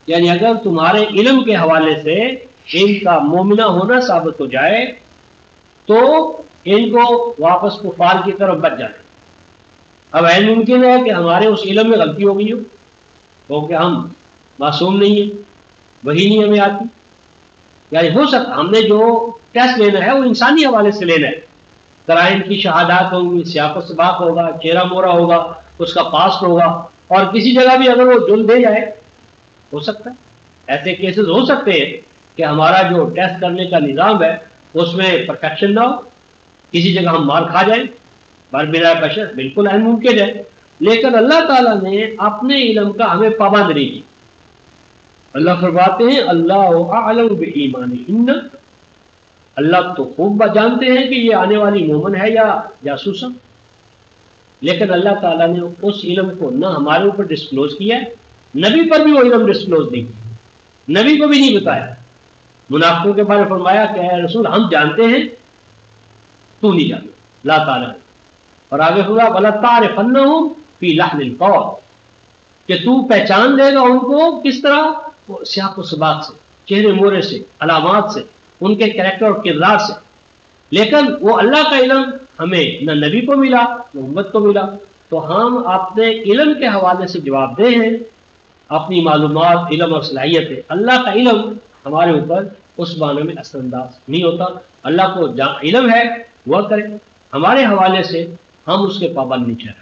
یعنی اگر تمہارے علم کے حوالے سے ان کا مومنہ ہونا ثابت ہو جائے تو ان کو واپس کفار کی طرف بچ جانا. اب این ممکن ہے کہ ہمارے اس علم میں غلطی ہو گئی ہو, کیونکہ ہم معصوم نہیں ہیں, وہی نہیں ہمیں آتی. یعنی ہو سکتا ہم نے جو ٹیسٹ لینا ہے وہ انسانی حوالے سے لینا ہے, قرائن کی شہادات ہوں گی, سیاق و سباق ہوگا, چہرہ مورا ہوگا, اس کا پاسٹ ہوگا, اور کسی جگہ بھی اگر وہ جل دے جائے, ہو سکتا ہے ایسے کیسز ہو سکتے ہیں کہ ہمارا جو ٹیسٹ کرنے کا نظام ہے اس میں پرفیکشن نہ ہو, کسی جگہ ہم مار کھا جائیں, بار بلا بشر بالکل اہم ممکن ہے. لیکن اللہ تعالیٰ نے اپنے علم کا ہمیں پابند نہیں کیا. اللہ فرماتے ہیں اللہ اعلم بایمانہن، اللہ تو خوب جانتے ہیں کہ یہ آنے والی مومن ہے یا جاسوس. لیکن اللہ تعالیٰ نے اس علم کو نہ ہمارے اوپر ڈسکلوز کیا ہے، نبی پر بھی وہ علم ڈسکلوز نہیں کیا، نبی کو بھی نہیں بتایا. منافقوں کے بارے میں فرمایا کہ اے رسول ہم جانتے ہیں، تو نہیں جانتا. اللہ تعالیٰ نے اور آگے ہوا وَلَتَعْرِفَنَّهُمْ فِي لَحْنِ الْقَوْلِ، کہ تو پہچان لے گا ان کو کس طرح؟ سیاق و سباق سے، چہرے مورے سے، علامات سے، ان کے کریکٹر اور کردار سے. لیکن وہ اللہ کا علم ہمیں نہ نبی کو ملا نہ امت کو ملا. تو ہم اپنے علم کے حوالے سے جواب دہ ہیں، اپنی معلومات، علم اور صلاحیتیں. اللہ کا علم ہمارے اوپر اس معنی میں اثر انداز نہیں ہوتا. اللہ کو علم ہے وہ کرے، ہمارے حوالے سے ہم اس کے پابند نہیں ٹھہرے.